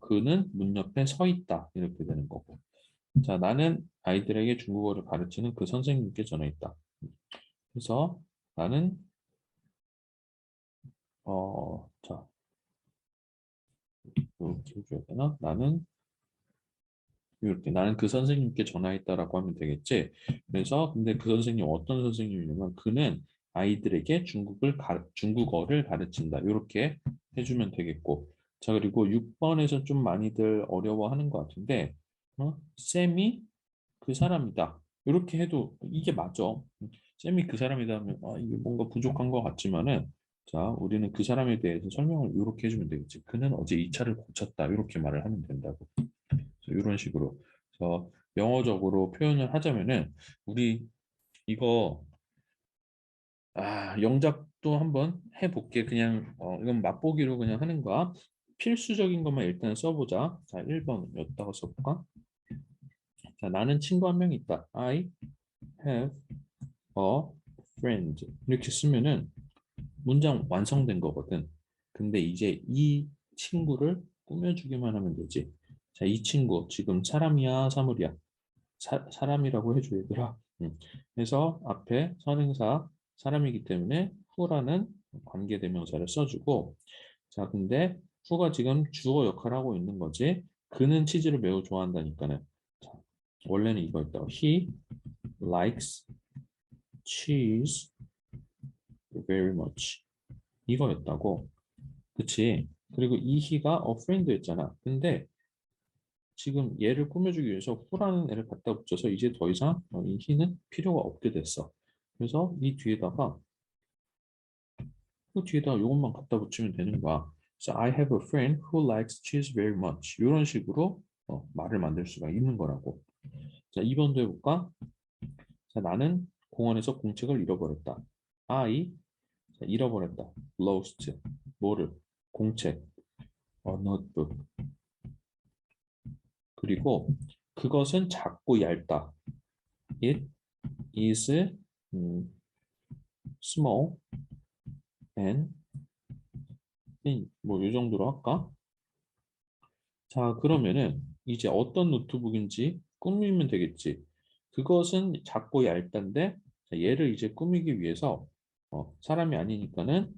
그는 문 옆에 서 있다. 이렇게 되는 거고. 자, 나는 아이들에게 중국어를 가르치는 그 선생님께 전화했다. 그래서 나는 자, 이렇게 해줘야 되나? 이렇게 나는 그 선생님께 전화했다라고 하면 되겠지. 그래서 근데 그 선생님 어떤 선생님이냐면 그는 아이들에게 중국어를 가르친다. 이렇게 해주면 되겠고. 자, 그리고 6번에서 좀 많이들 어려워하는 것 같은데 쌤이 그 사람이다. 이렇게 해도 이게 맞아. 쌤이 그 사람이다 하면 이게 뭔가 부족한 것 같지만은 자, 우리는 그 사람에 대해서 설명을 이렇게 해주면 되겠지. 그는 어제 이 차를 고쳤다. 이렇게 말을 하면 된다고. 이런 식으로. 그래서 영어적으로 표현을 하자면은 우리 이거 영작도 한번 해볼게. 그냥 이건 맛보기로 그냥 하는 거야. 필수적인 것만 일단 써보자. 자, 1번 여기다가 써볼까? 자, 나는 친구 한 명 있다. I have a friend. 이렇게 쓰면은 문장 완성된 거거든. 근데 이제 이 친구를 꾸며주기만 하면 되지. 자, 이 친구 지금 사람이야, 사물이야? 사람이라고 해줘 얘들아. 그래서 앞에 선행사 사람이기 때문에 후라는 관계대명사를 써주고 자 근데 후가 지금 주어 역할을 하고 있는 거지. 그는 치즈를 매우 좋아한다니까는 자, 원래는 이거였다. He likes cheese very much 이거였다고. 그치? 그리고 이 he가 a friend였잖아. 근데 지금 얘를 꾸며주기 위해서 후라는 애를 갖다 붙여서 이제 더 이상 이 he는 필요가 없게 됐어. 그래서 이 뒤에다가 그 뒤에다가 이것만 갖다 붙이면 되는 거야. So I have a friend who likes cheese very much. 이런 식으로 말을 만들 수가 있는 거라고. 자, 2번도 해볼까? 자, 나는 공원에서 공책을 잃어버렸다. I 자, 잃어버렸다. Lost 뭐를? 공책. A notebook. 그리고 그것은 작고 얇다. It is small and thin. 뭐 이 정도로 할까? 자, 그러면은 이제 어떤 노트북인지 꾸미면 되겠지. 그것은 작고 얇단데 자, 얘를 이제 꾸미기 위해서 사람이 아니니까는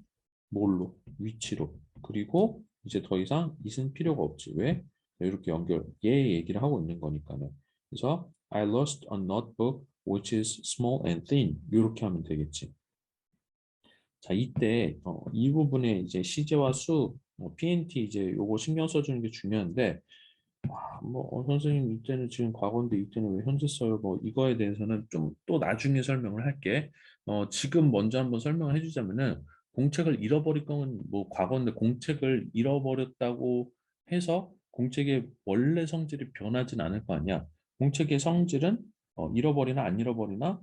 뭘로? 위치로. 그리고 이제 더 이상 it은 필요가 없지. 왜? 이렇게 얘 얘기를 하고 있는 거니까는. 그래서 I lost a notebook which is small and thin. 이렇게 하면 되겠지. 자, 이때 이 부분에 이제 시제와 수, PNT 이제 요거 신경 써주는 게 중요한데 선생님 이때는 지금 과거인데 이때는 왜 현재 써요? 뭐 이거에 대해서는 좀 또 나중에 설명을 할게. 지금 먼저 한번 설명을 해주자면은 공책을 잃어버릴 거면 뭐 과거인데 공책을 잃어버렸다고 해서 공책의 원래 성질이 변하진 않을 거 아니야. 공책의 성질은 잃어버리나 안 잃어버리나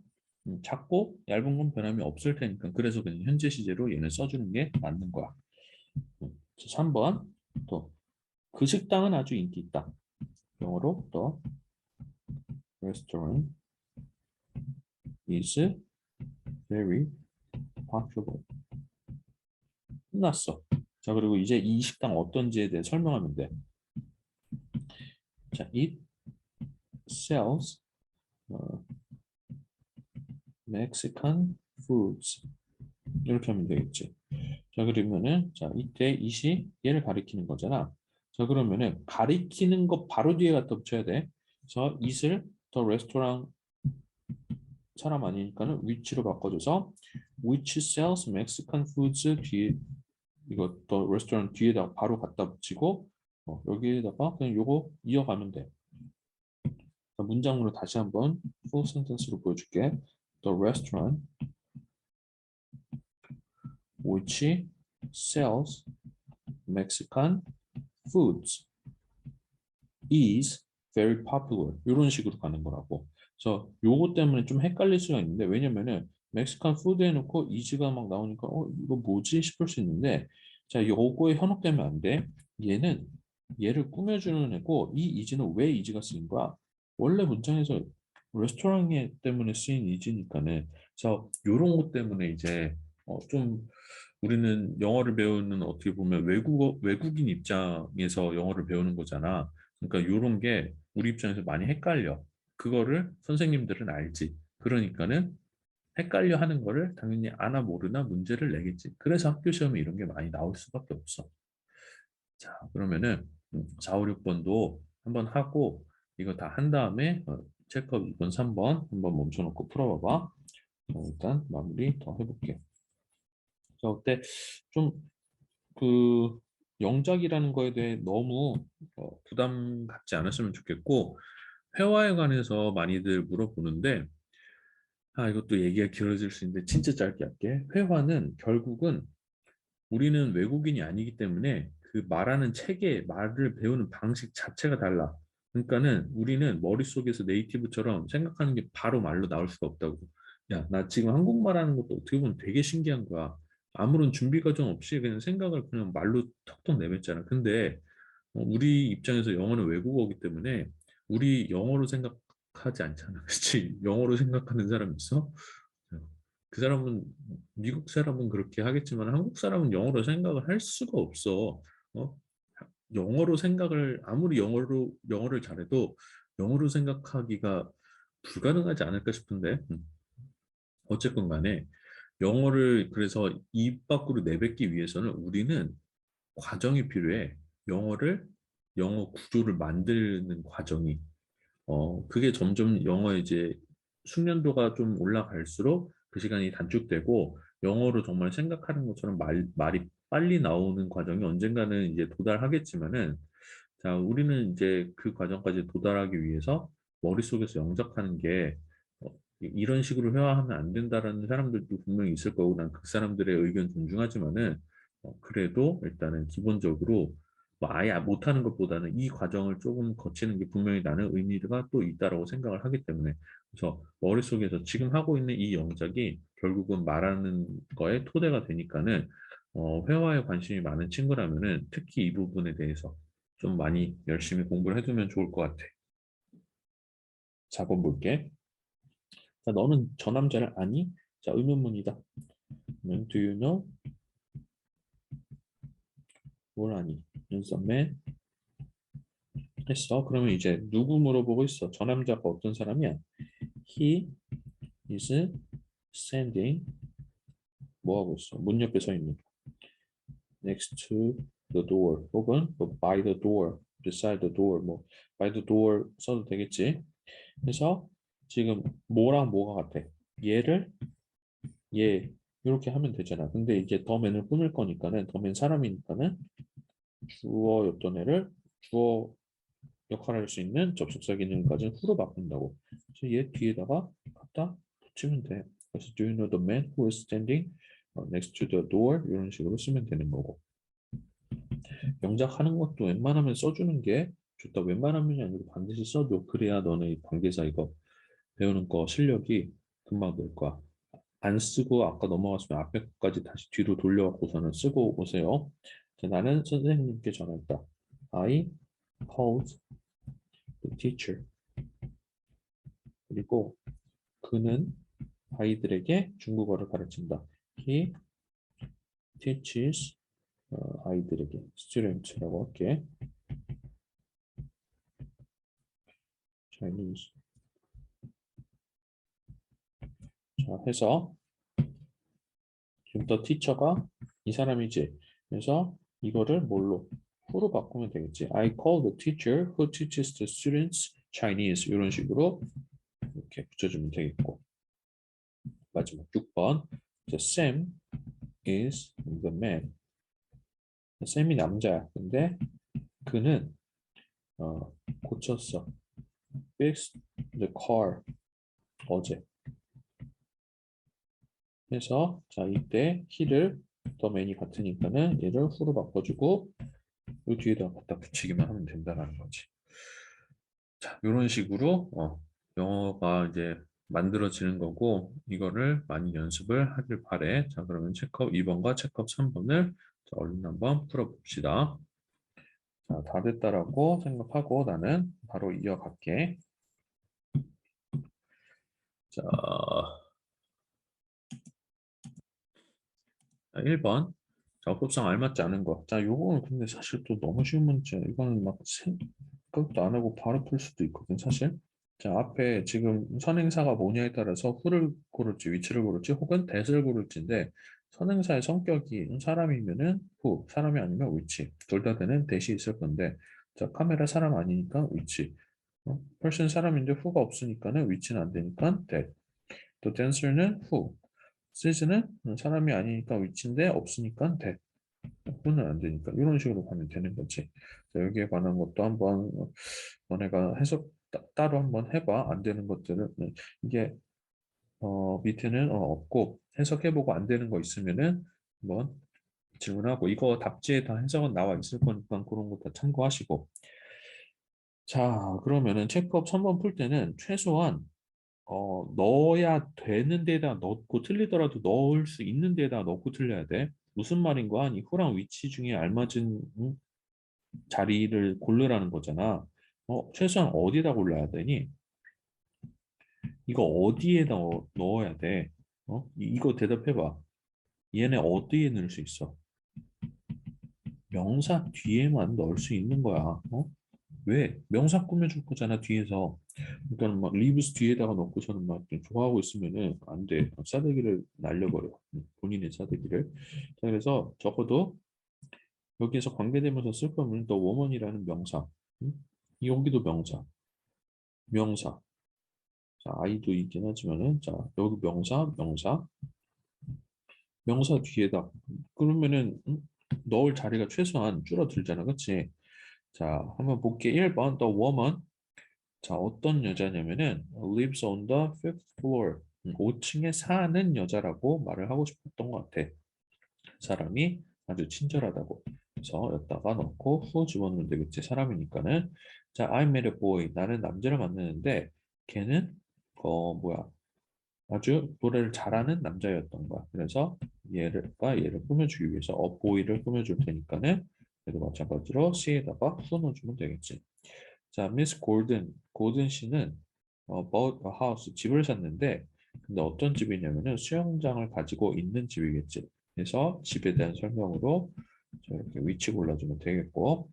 작고 얇은 건 변함이 없을 테니까 그래서 그냥 현재 시제로 얘는 써주는 게 맞는 거야. 3번 또 그 식당은 아주 인기 있다. 영어로 또 restaurant is very popular. 끝났어. 자, 그리고 이제 이 식당 어떤지에 대해 설명하면 돼. 자, it sells Mexican foods. 이렇게 하면 되겠지. 자, 그러면은 자, 이때 it이 얘를 가리키는 거잖아. 자, 그러면은 가리키는 거 바로 뒤에 갖다 붙여야 돼. 그래서 it을 the restaurant 사람 아니니까는 which로 바꿔줘서 which sells Mexican foods 뒤에 이거 the restaurant 뒤에다 바로 갖다 붙이고 여기에다가 그냥 요거 이어가면 돼. 자, 문장으로 다시 한번 full sentence로 보여줄게. The restaurant which sells Mexican foods is very popular. 이런 식으로 가는 거라고. 그래서 요거 때문에 좀 헷갈릴 수가 있는데 왜냐면은 멕시칸 푸드 해놓고 이즈가 막 나오니까 이거 뭐지 싶을 수 있는데 자 요거에 현혹되면 안 돼. 얘는 얘를 꾸며주는 애고 이 이즈는 왜 이즈가 쓰인 거야? 원래 문장에서 레스토랑 때문에 쓰인 이즈니까는 그래서 요런 것 때문에 이제 좀 우리는 영어를 배우는 어떻게 보면 외국인 입장에서 영어를 배우는 거잖아. 그러니까 요런 게 우리 입장에서 많이 헷갈려. 그거를 선생님들은 알지. 그러니까는 헷갈려 하는 거를 당연히 아나 모르나 문제를 내겠지. 그래서 학교 시험에 이런 게 많이 나올 수밖에 없어. 자, 그러면은 4, 5, 6번도 한번 하고 이거 다 한 다음에 체크업 2번, 3번 한번 멈춰놓고 풀어봐봐. 일단 마무리 더 해볼게. 자, 어때? 좀 그 영작이라는 거에 대해 너무 부담 갖지 않았으면 좋겠고 회화에 관해서 많이들 물어보는데 이것도 얘기가 길어질 수 있는데 진짜 짧게 할게. 회화는 결국은 우리는 외국인이 아니기 때문에 그 말하는 체계, 말을 배우는 방식 자체가 달라. 그러니까는 우리는 머릿속에서 네이티브처럼 생각하는 게 바로 말로 나올 수가 없다고. 야, 나 지금 한국말 하는 것도 어떻게 보면 되게 신기한 거야. 아무런 준비 과정 없이 그냥 생각을 그냥 말로 턱턱 내뱉잖아. 근데 우리 입장에서 영어는 외국어이기 때문에 우리 영어로 생각하지 않잖아. 그렇지? 영어로 생각하는 사람 있어? 그 사람은 미국 사람은 그렇게 하겠지만 한국 사람은 영어로 생각을 할 수가 없어. 어? 영어로 생각을 아무리 영어를 잘해도 영어로 생각하기가 불가능하지 않을까 싶은데 어쨌건 간에 영어를 그래서 입 밖으로 내뱉기 위해서는 우리는 과정이 필요해. 영어 구조를 만드는 과정이 그게 점점 영어 이제 숙련도가 좀 올라갈수록 그 시간이 단축되고 영어로 정말 생각하는 것처럼 말이 빨리 나오는 과정이 언젠가는 이제 도달하겠지만은 자, 우리는 이제 그 과정까지 도달하기 위해서 머릿속에서 영작하는 게 이런 식으로 회화하면 안 된다라는 사람들도 분명히 있을 거고 난 그 사람들의 의견 존중하지만은 그래도 일단은 기본적으로 뭐 아예 못하는 것보다는 이 과정을 조금 거치는 게 분명히 나는 의미가 또 있다라고 생각을 하기 때문에 그래서 머릿속에서 지금 하고 있는 이 영작이 결국은 말하는 거에 토대가 되니까는 회화에 관심이 많은 친구라면은 특히 이 부분에 대해서 좀 많이 열심히 공부를 해두면 좋을 것 같아. 4번 볼게. 자, 너는 저 남자를 아니? 자, 의문문이다. 그러면 Do you know? 뭘 아니? 눈썹맨 했어. 그러면 이제 누구 물어보고 있어? 저 남자가 어떤 사람이야? He is standing 뭐 하고 있어? 문 옆에 서 있는 next to the door 혹은 뭐 by the door, beside the door 뭐 by the door 써도 되겠지. 그래서 지금 뭐랑 뭐가 같아? 얘를 얘 이렇게 하면 되잖아. 근데 이제 더맨을 꾸밀 거니까는 더맨 사람이니까는 주어였던 애를 주어 역할을 할 수 있는 접속사 기능까지는 후로 바꾼다고. 그래서 얘 뒤에다가 갖다 붙이면 돼. 그래서 do you know the man who is standing next to the door 이런 식으로 쓰면 되는 거고. 영작하는 것도 웬만하면 써주는 게 좋다. 웬만하면이 아니고 반드시 써줘. 그래야 너네 이 관계사 이거 배우는 거 실력이 금방 늘 거야. 안 쓰고 아까 넘어갔으면 앞에 것까지 다시 뒤로 돌려갖고서는 쓰고 오세요. 자, 나는 선생님께 전화했다. I called the teacher. 그리고 그는 아이들에게 중국어를 가르친다. He teaches 아이들에게 student라고 할게. Chinese. 자, 해서 지금부터 teacher가 이 사람이지. 그래서 이거를 뭘로? who로 바꾸면 되겠지. I call the teacher who teaches the students Chinese. 이런 식으로 이렇게 붙여주면 되겠고. 마지막 6번. Sam is the man. 샘이 남자야. 근데 그는 고쳤어. fixed the car. 어제. 해서 자 이때 he를 더 man이 같으니까는 얘를 who로 바꿔주고 이 뒤에다 갖다 붙이기만 하면 된다는 거지. 자 이런 식으로 영어가 이제 만들어지는 거고 이거를 많이 연습을 하길 바래. 자 그러면 체크업 2번과 체크업 3번을 얼른 한번 풀어봅시다. 자, 다 됐다라고 생각하고 나는 바로 이어갈게. 자, 1번. 자, 어법상 알맞지 않은 거. 자, 요거는 근데 사실 또 너무 쉬운 문제. 이거는 막 생각도 안 하고 바로 풀 수도 있거든, 사실. 자, 앞에 지금 선행사가 뭐냐에 따라서 who를 고를지, 위치를 고를지, 혹은 that을 고를지인데, 선행사의 성격이 사람이면은 who, 사람이 아니면 which. 둘 다 되는 that이 있을 건데, 자, 카메라 사람 아니니까 which. person 사람인데 who가 없으니까는 which는 안 되니까 that. 또 dancer는 who. 시즈는 사람이 아니니까 위치인데 없으니까 돼. 그거는 안 되니까 이런 식으로 가면 되는 거지. 자, 여기에 관한 것도 한번 너네가 해석 따로 한번 해봐. 안 되는 것들은 이게 밑에는 없고 해석해보고 안 되는 거 있으면은 한번 질문하고 이거 답지에 다 해석은 나와 있을 거니까 그런 거 다 참고하시고. 자 그러면은 체크업 3번 풀 때는 최소한 넣어야 되는 데다 넣고 틀리더라도 넣을 수 있는 데다 넣고 틀려야 돼. 무슨 말인 거야? 이 후랑 위치 중에 알맞은 자리를 고르라는 거잖아. 최소한 어디다 골라야 되니? 이거 어디에 넣어야 돼? 이거 대답해봐. 얘네 어디에 넣을 수 있어? 명사 뒤에만 넣을 수 있는 거야. 왜? 명사 꾸며줄 거잖아, 뒤에서. 그러니까 막 리브스 뒤에다가 넣고서는 막 좋아하고 있으면은 안 돼. 싸대기를 날려버려. 본인의 싸대기를. 자, 그래서 적어도 여기에서 관계대명사 쓸 거면 더 woman이라는 명사. 응? 여기도 명사. 명사. 자, 아이도 있긴 하지만은 자, 여기 명사, 명사. 명사 뒤에다. 그러면은 넣을 자리가 최소한 줄어들잖아. 그치? 자, 한번 볼게. 1번, the woman. 자, 어떤 여자냐면은 lives on the fifth floor. 5층에 사는 여자라고 말을 하고 싶었던 것 같아. 사람이 아주 친절하다고. 그래서 여기다가 넣고 who 집어넣으면 되겠지. 사람이니까는. 자, I met a boy. 나는 남자를 만났는데 걔는 뭐야? 아주 노래를 잘하는 남자였던 거야. 그래서 얘를 꾸며주기 위해서 a boy를 꾸며줄 테니까는 얘도 마찬가지로 C에다가 who 넣어주면 되겠지. 자, 미스 골든 씨는 bought a house, 집을 샀는데, 근데 어떤 집이냐면은 수영장을 가지고 있는 집이겠지. 그래서 집에 대한 설명으로 이렇게 위치 골라주면 되겠고,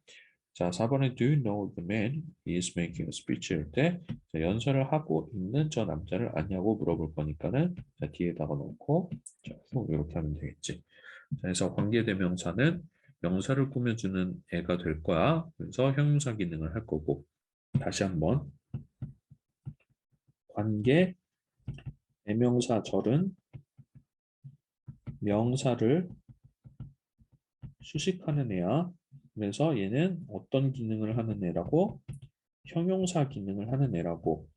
자, 4번에 do you know the man is making a speech 할 때, 자, 연설을 하고 있는 저 남자를 아냐고 물어볼 거니까는, 자, 뒤에다가 넣고, 자, 이렇게 하면 되겠지. 자, 그래서 관계대명사는 명사를 꾸며주는 애가 될 거야. 그래서 형용사 기능을 할 거고, 다시 한번 관계 대명사절은 명사를 수식하는 애야. 그래서 얘는 어떤 기능을 하는 애라고? 형용사 기능을 하는 애라고.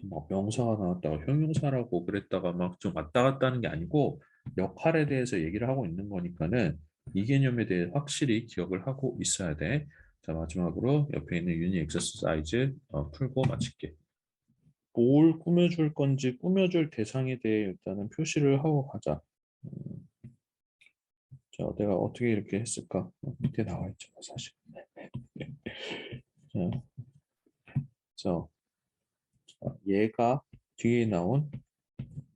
막 명사가 나왔다가 형용사라고 그랬다가 막 좀 왔다 갔다 하는 게 아니고 역할에 대해서 얘기를 하고 있는 거니까는 이 개념에 대해 확실히 기억을 하고 있어야 돼. 자, 마지막으로 옆에 있는 유니 엑서사이즈 풀고 마칠게. 뭘 꾸며줄 건지 꾸며줄 대상에 대해 일단은 표시를 하고 가자. 음, 자, 내가 어떻게 이렇게 했을까? 밑에 나와 있죠, 사실. 자, 자, 얘가 뒤에 나온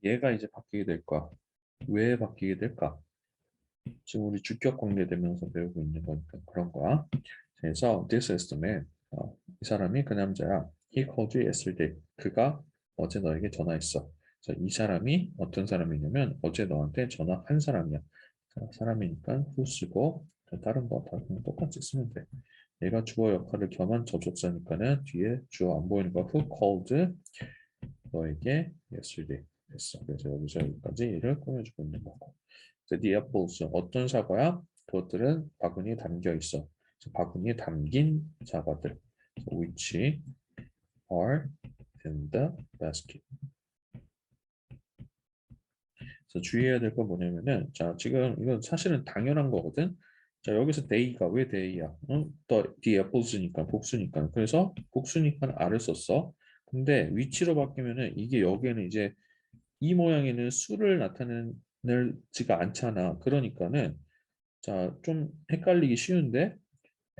얘가 이제 바뀌게 될 거야. 왜 바뀌게 될까? 지금 우리 주격 관계 되면서 배우고 있는 거니까 그런 거야. 그래서 this is the man. 이 사람이 그 남자야. He called you yesterday. 그가 어제 너에게 전화했어. 자, 이 사람이 어떤 사람이냐면 어제 너한테 전화한 사람이야. 자, 사람이니까 who 쓰고 자, 다른 거 똑같이 쓰면 돼. 얘가 주어 역할을 겸한 접속사니까는 뒤에 주어 안 보이는 거 who called 너에게 yesterday 됐어. 그래서 여기서 여기까지 얘를 꾸며주고 있는 거고. The apples 어떤 사과야? 그것들은 바구니에 담겨 있어. 바구니에 담긴 사과들. Which are in the basket. 그래서 주의해야 될 건 뭐냐면은 자 지금 이건 사실은 당연한 거거든. 자 여기서 they가 왜 they야? the apples니까 복수니까. 그래서 복수니까 R을 썼어. 근데 위치로 바뀌면은 이게 여기에는 이제 이 모양에는 수를 나타내지가 않잖아. 그러니까는 자, 좀 헷갈리기 쉬운데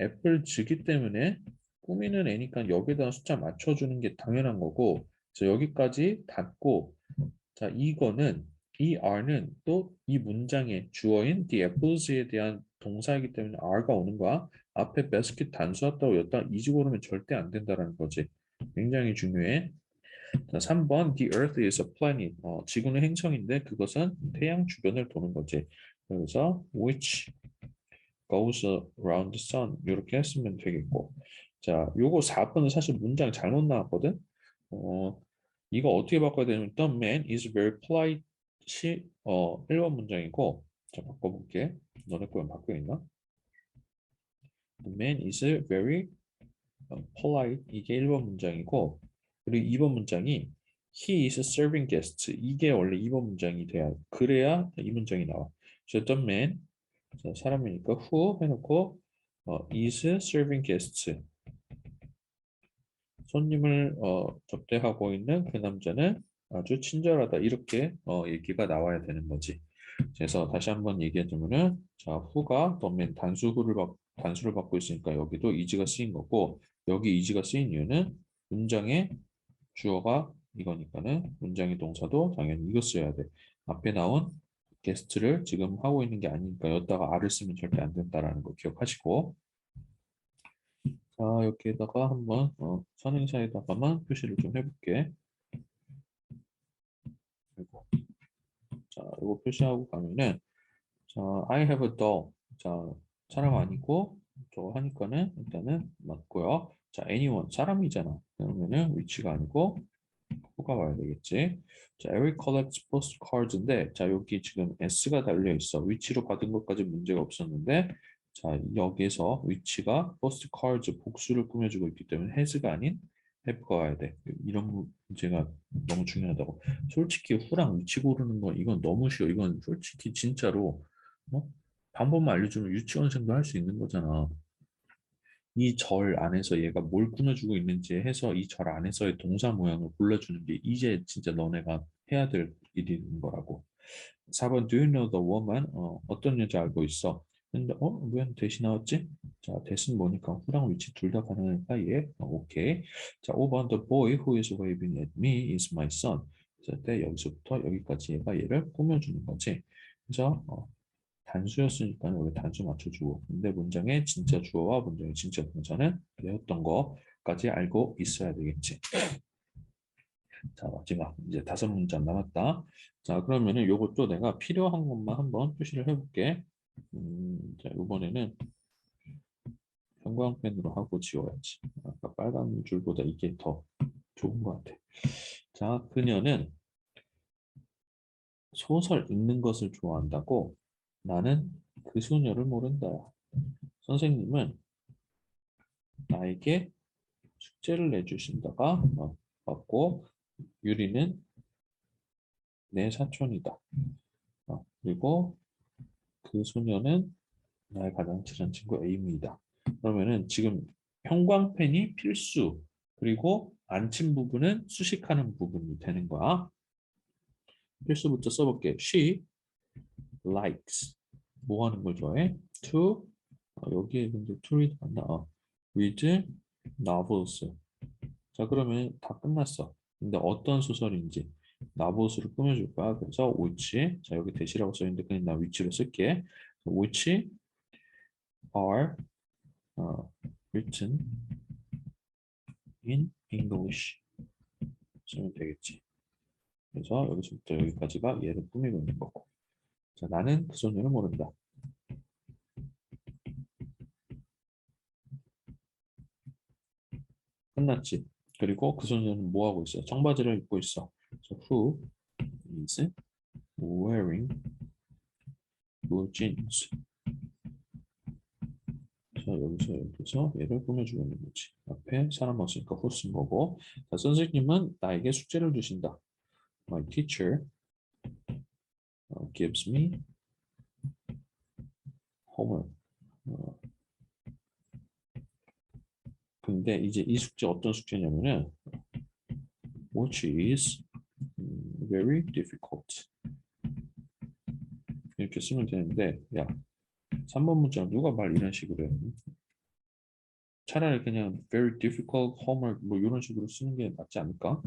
애플즈기 때문에 꾸미는 애니까 여기다 숫자 맞춰주는 게 당연한 거고 그래서 여기까지 닫고 자, 이거는 이 R는 또 이 문장의 주어인 the apples에 대한 동사이기 때문에 R가 오는 거야. 앞에 basket 단수 왔다고 여기다 이지 고르면 절대 안 된다라는 거지. 굉장히 중요해. 자, 3번 The Earth is a planet. 지구는 행성인데 그것은 태양 주변을 도는 거지. 그래서 which goes around the sun 이렇게 했으면 되겠고. 자, 요거 4번은 사실 문장 잘못 나왔거든. 어, 이거 어떻게 바꿔야 되냐면 The man is very polite. 1번 문장이고. 자, 바꿔볼게. 너네 거랑 바뀌어 있나? The man is very polite. 이게 1번 문장이고. 그리고 2번 문장이 He is serving guests. 이게 원래 2번 문장이 돼야 그래야 이 문장이 나와. So the man 자, 사람이니까 who 해놓고 is serving guests. 손님을 접대하고 있는 그 남자는 아주 친절하다. 이렇게 얘기가 나와야 되는 거지. 그래서 다시 한번 얘기해주면은 자, who가 domain 단수를 받고 있으니까 여기도 is가 쓰인 거고 여기 is가 쓰인 이유는 문장의 주어가 이거니까는 문장의 동사도 당연히 이거 써야 돼. 앞에 나온 게스트를 지금 하고 있는 게 아니니까 여기다가 R을 쓰면 절대 안 된다라는 거 기억하시고 자 여기에다가 한번 선행사에다가만 표시를 좀 해볼게. 그리고 자 이거 표시하고 가면은 자 I have a dog 자 사람 아니고 저거 하니까는 일단은 맞고요. 자 anyone 사람이잖아. 그러면은 위치가 아니고 호가 와야 되겠지. 자, Eric collects postcards인데, 자, 여기 지금 S가 달려 있어. 위치로 받은 것까지 문제가 없었는데, 자, 여기서 위치가 postcards 복수를 꾸며주고 있기 때문에 has가 아닌 have가 와야 돼. 이런 문제가 너무 중요하다고. 솔직히 후랑 위치 고르는 건 이건 너무 쉬워. 이건 솔직히 진짜로, 어? 방법만 알려주면 유치원생도 할 수 있는 거잖아. 이 절 안에서 얘가 뭘 꾸며주고 있는지 해서 이 절 안에서의 동사 모양을 골라주는 게 이제 진짜 너네가 해야 될 일인 거라고. 4번 Do you know the woman? 어떤 여자 알고 있어? 근데 왜 대시 나왔지? 자, 대신 뭐니까 후랑 위치 둘 다 가능하니까 예. 오케이. 자, 5번 The boy who is waving at me is my son. 그래서 때 여기서부터 여기까지 얘가 얘를 꾸며주는 거지. 그래서 단수였으니까 여기 단수 맞춰주고 근데 문장의 진짜 주어와 문장의 진짜 동사는 배웠던 거까지 알고 있어야 되겠지. 자, 마지막 이제 5문장 남았다. 자, 그러면은 요것도 내가 필요한 것만 한번 표시를 해볼게. 자, 이번에는 형광펜으로 하고 지워야지. 아까 빨간 줄보다 이게 더 좋은 것 같아. 자, 그녀는 소설 읽는 것을 좋아한다고 나는 그 소녀를 모른다. 선생님은 나에게 숙제를 내주신다가 맞고 유리는 내 사촌이다. 그리고 그 소녀는 나의 가장 친한 친구 에이미이다. 그러면은 지금 형광펜이 필수 그리고 안친 부분은 수식하는 부분이 되는 거야. 필수부터 써볼게. She likes 뭐 하는 걸 좋아해? To 여기에 근데 to read 맞나? read novels. 자 그러면 다 끝났어. 근데 어떤 소설인지 나봇으로 꾸며줄 거야. 그래서 which 자 여기 대시라고 써있는데 그냥 나 위치로 쓸게. which are written in English 쓰면 되겠지. 그래서 여기서부터 여기까지가 얘를 꾸미고 있는 거고. 자 나는 그 소녀를 모른다. 끝났지. 그리고 그 소녀는 뭐 하고 있어? 청바지를 입고 있어. So who is wearing blue jeans? 자, 여기서 얘를 꾸며주고 있는 거지. 앞에 사람 없으니까 who 쓴 거고. 자, 선생님은 나에게 숙제를 주신다. My teacher gives me homework. 근데 이제 이 숙제 어떤 숙제냐면은 which is very difficult. 이렇게 쓰면 되는데 야 3번 문장 누가 말 이런 식으로 해? 차라리 그냥 very difficult homework 뭐 이런 식으로 쓰는 게 낫지 않을까?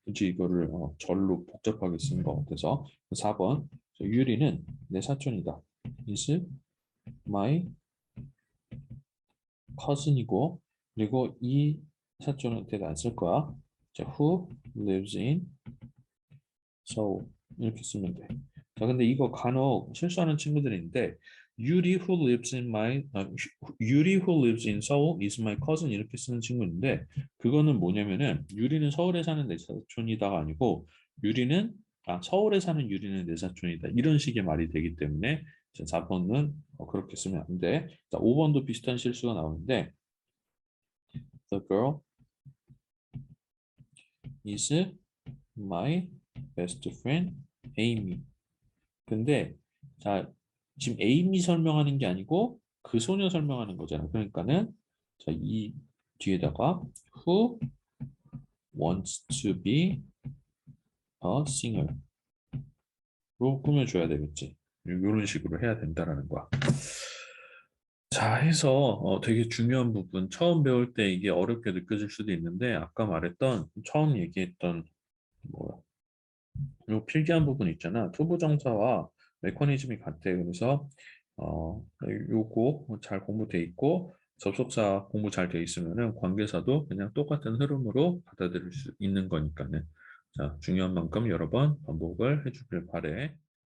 굳이 이거를 절로 복잡하게 쓰는 것 같아서 4번 유리는 내 사촌이다. is my cousin이고 그리고 이 사촌한테는 안 쓸 거야. 자, who lives in Seoul 이렇게 쓰면 돼. 자, 근데 이거 간혹 실수하는 친구들인데 유리 who lives in 유리 who lives in Seoul is my cousin 이렇게 쓰는 친구인데 그거는 뭐냐면은 유리는 서울에 사는 내 사촌이다가 아니고 유리는 서울에 사는 유리는 내 사촌이다 이런 식의 말이 되기 때문에 4번은 그렇게 쓰면 안 돼. 자, 5번도 비슷한 실수가 나오는데 The girl is my best friend Amy. 근데 자 지금 에이미 설명하는 게 아니고 그 소녀 설명하는 거잖아. 그러니까는 자, 이 뒤에다가 who wants to be a singer로 꾸며줘야 되겠지. 이런 식으로 해야 된다라는 거야. 자, 해서 되게 중요한 부분 처음 배울 때 이게 어렵게 느껴질 수도 있는데 아까 말했던 처음 얘기했던 뭐야 요 필기한 부분 있잖아. 투부정사와 메커니즘이 같아. 그래서 요거 잘 공부돼 있고 접속사 공부 잘 돼 있으면은 관계사도 그냥 똑같은 흐름으로 받아들일 수 있는 거니까는 자 중요한 만큼 여러 번 반복을 해주길 바래.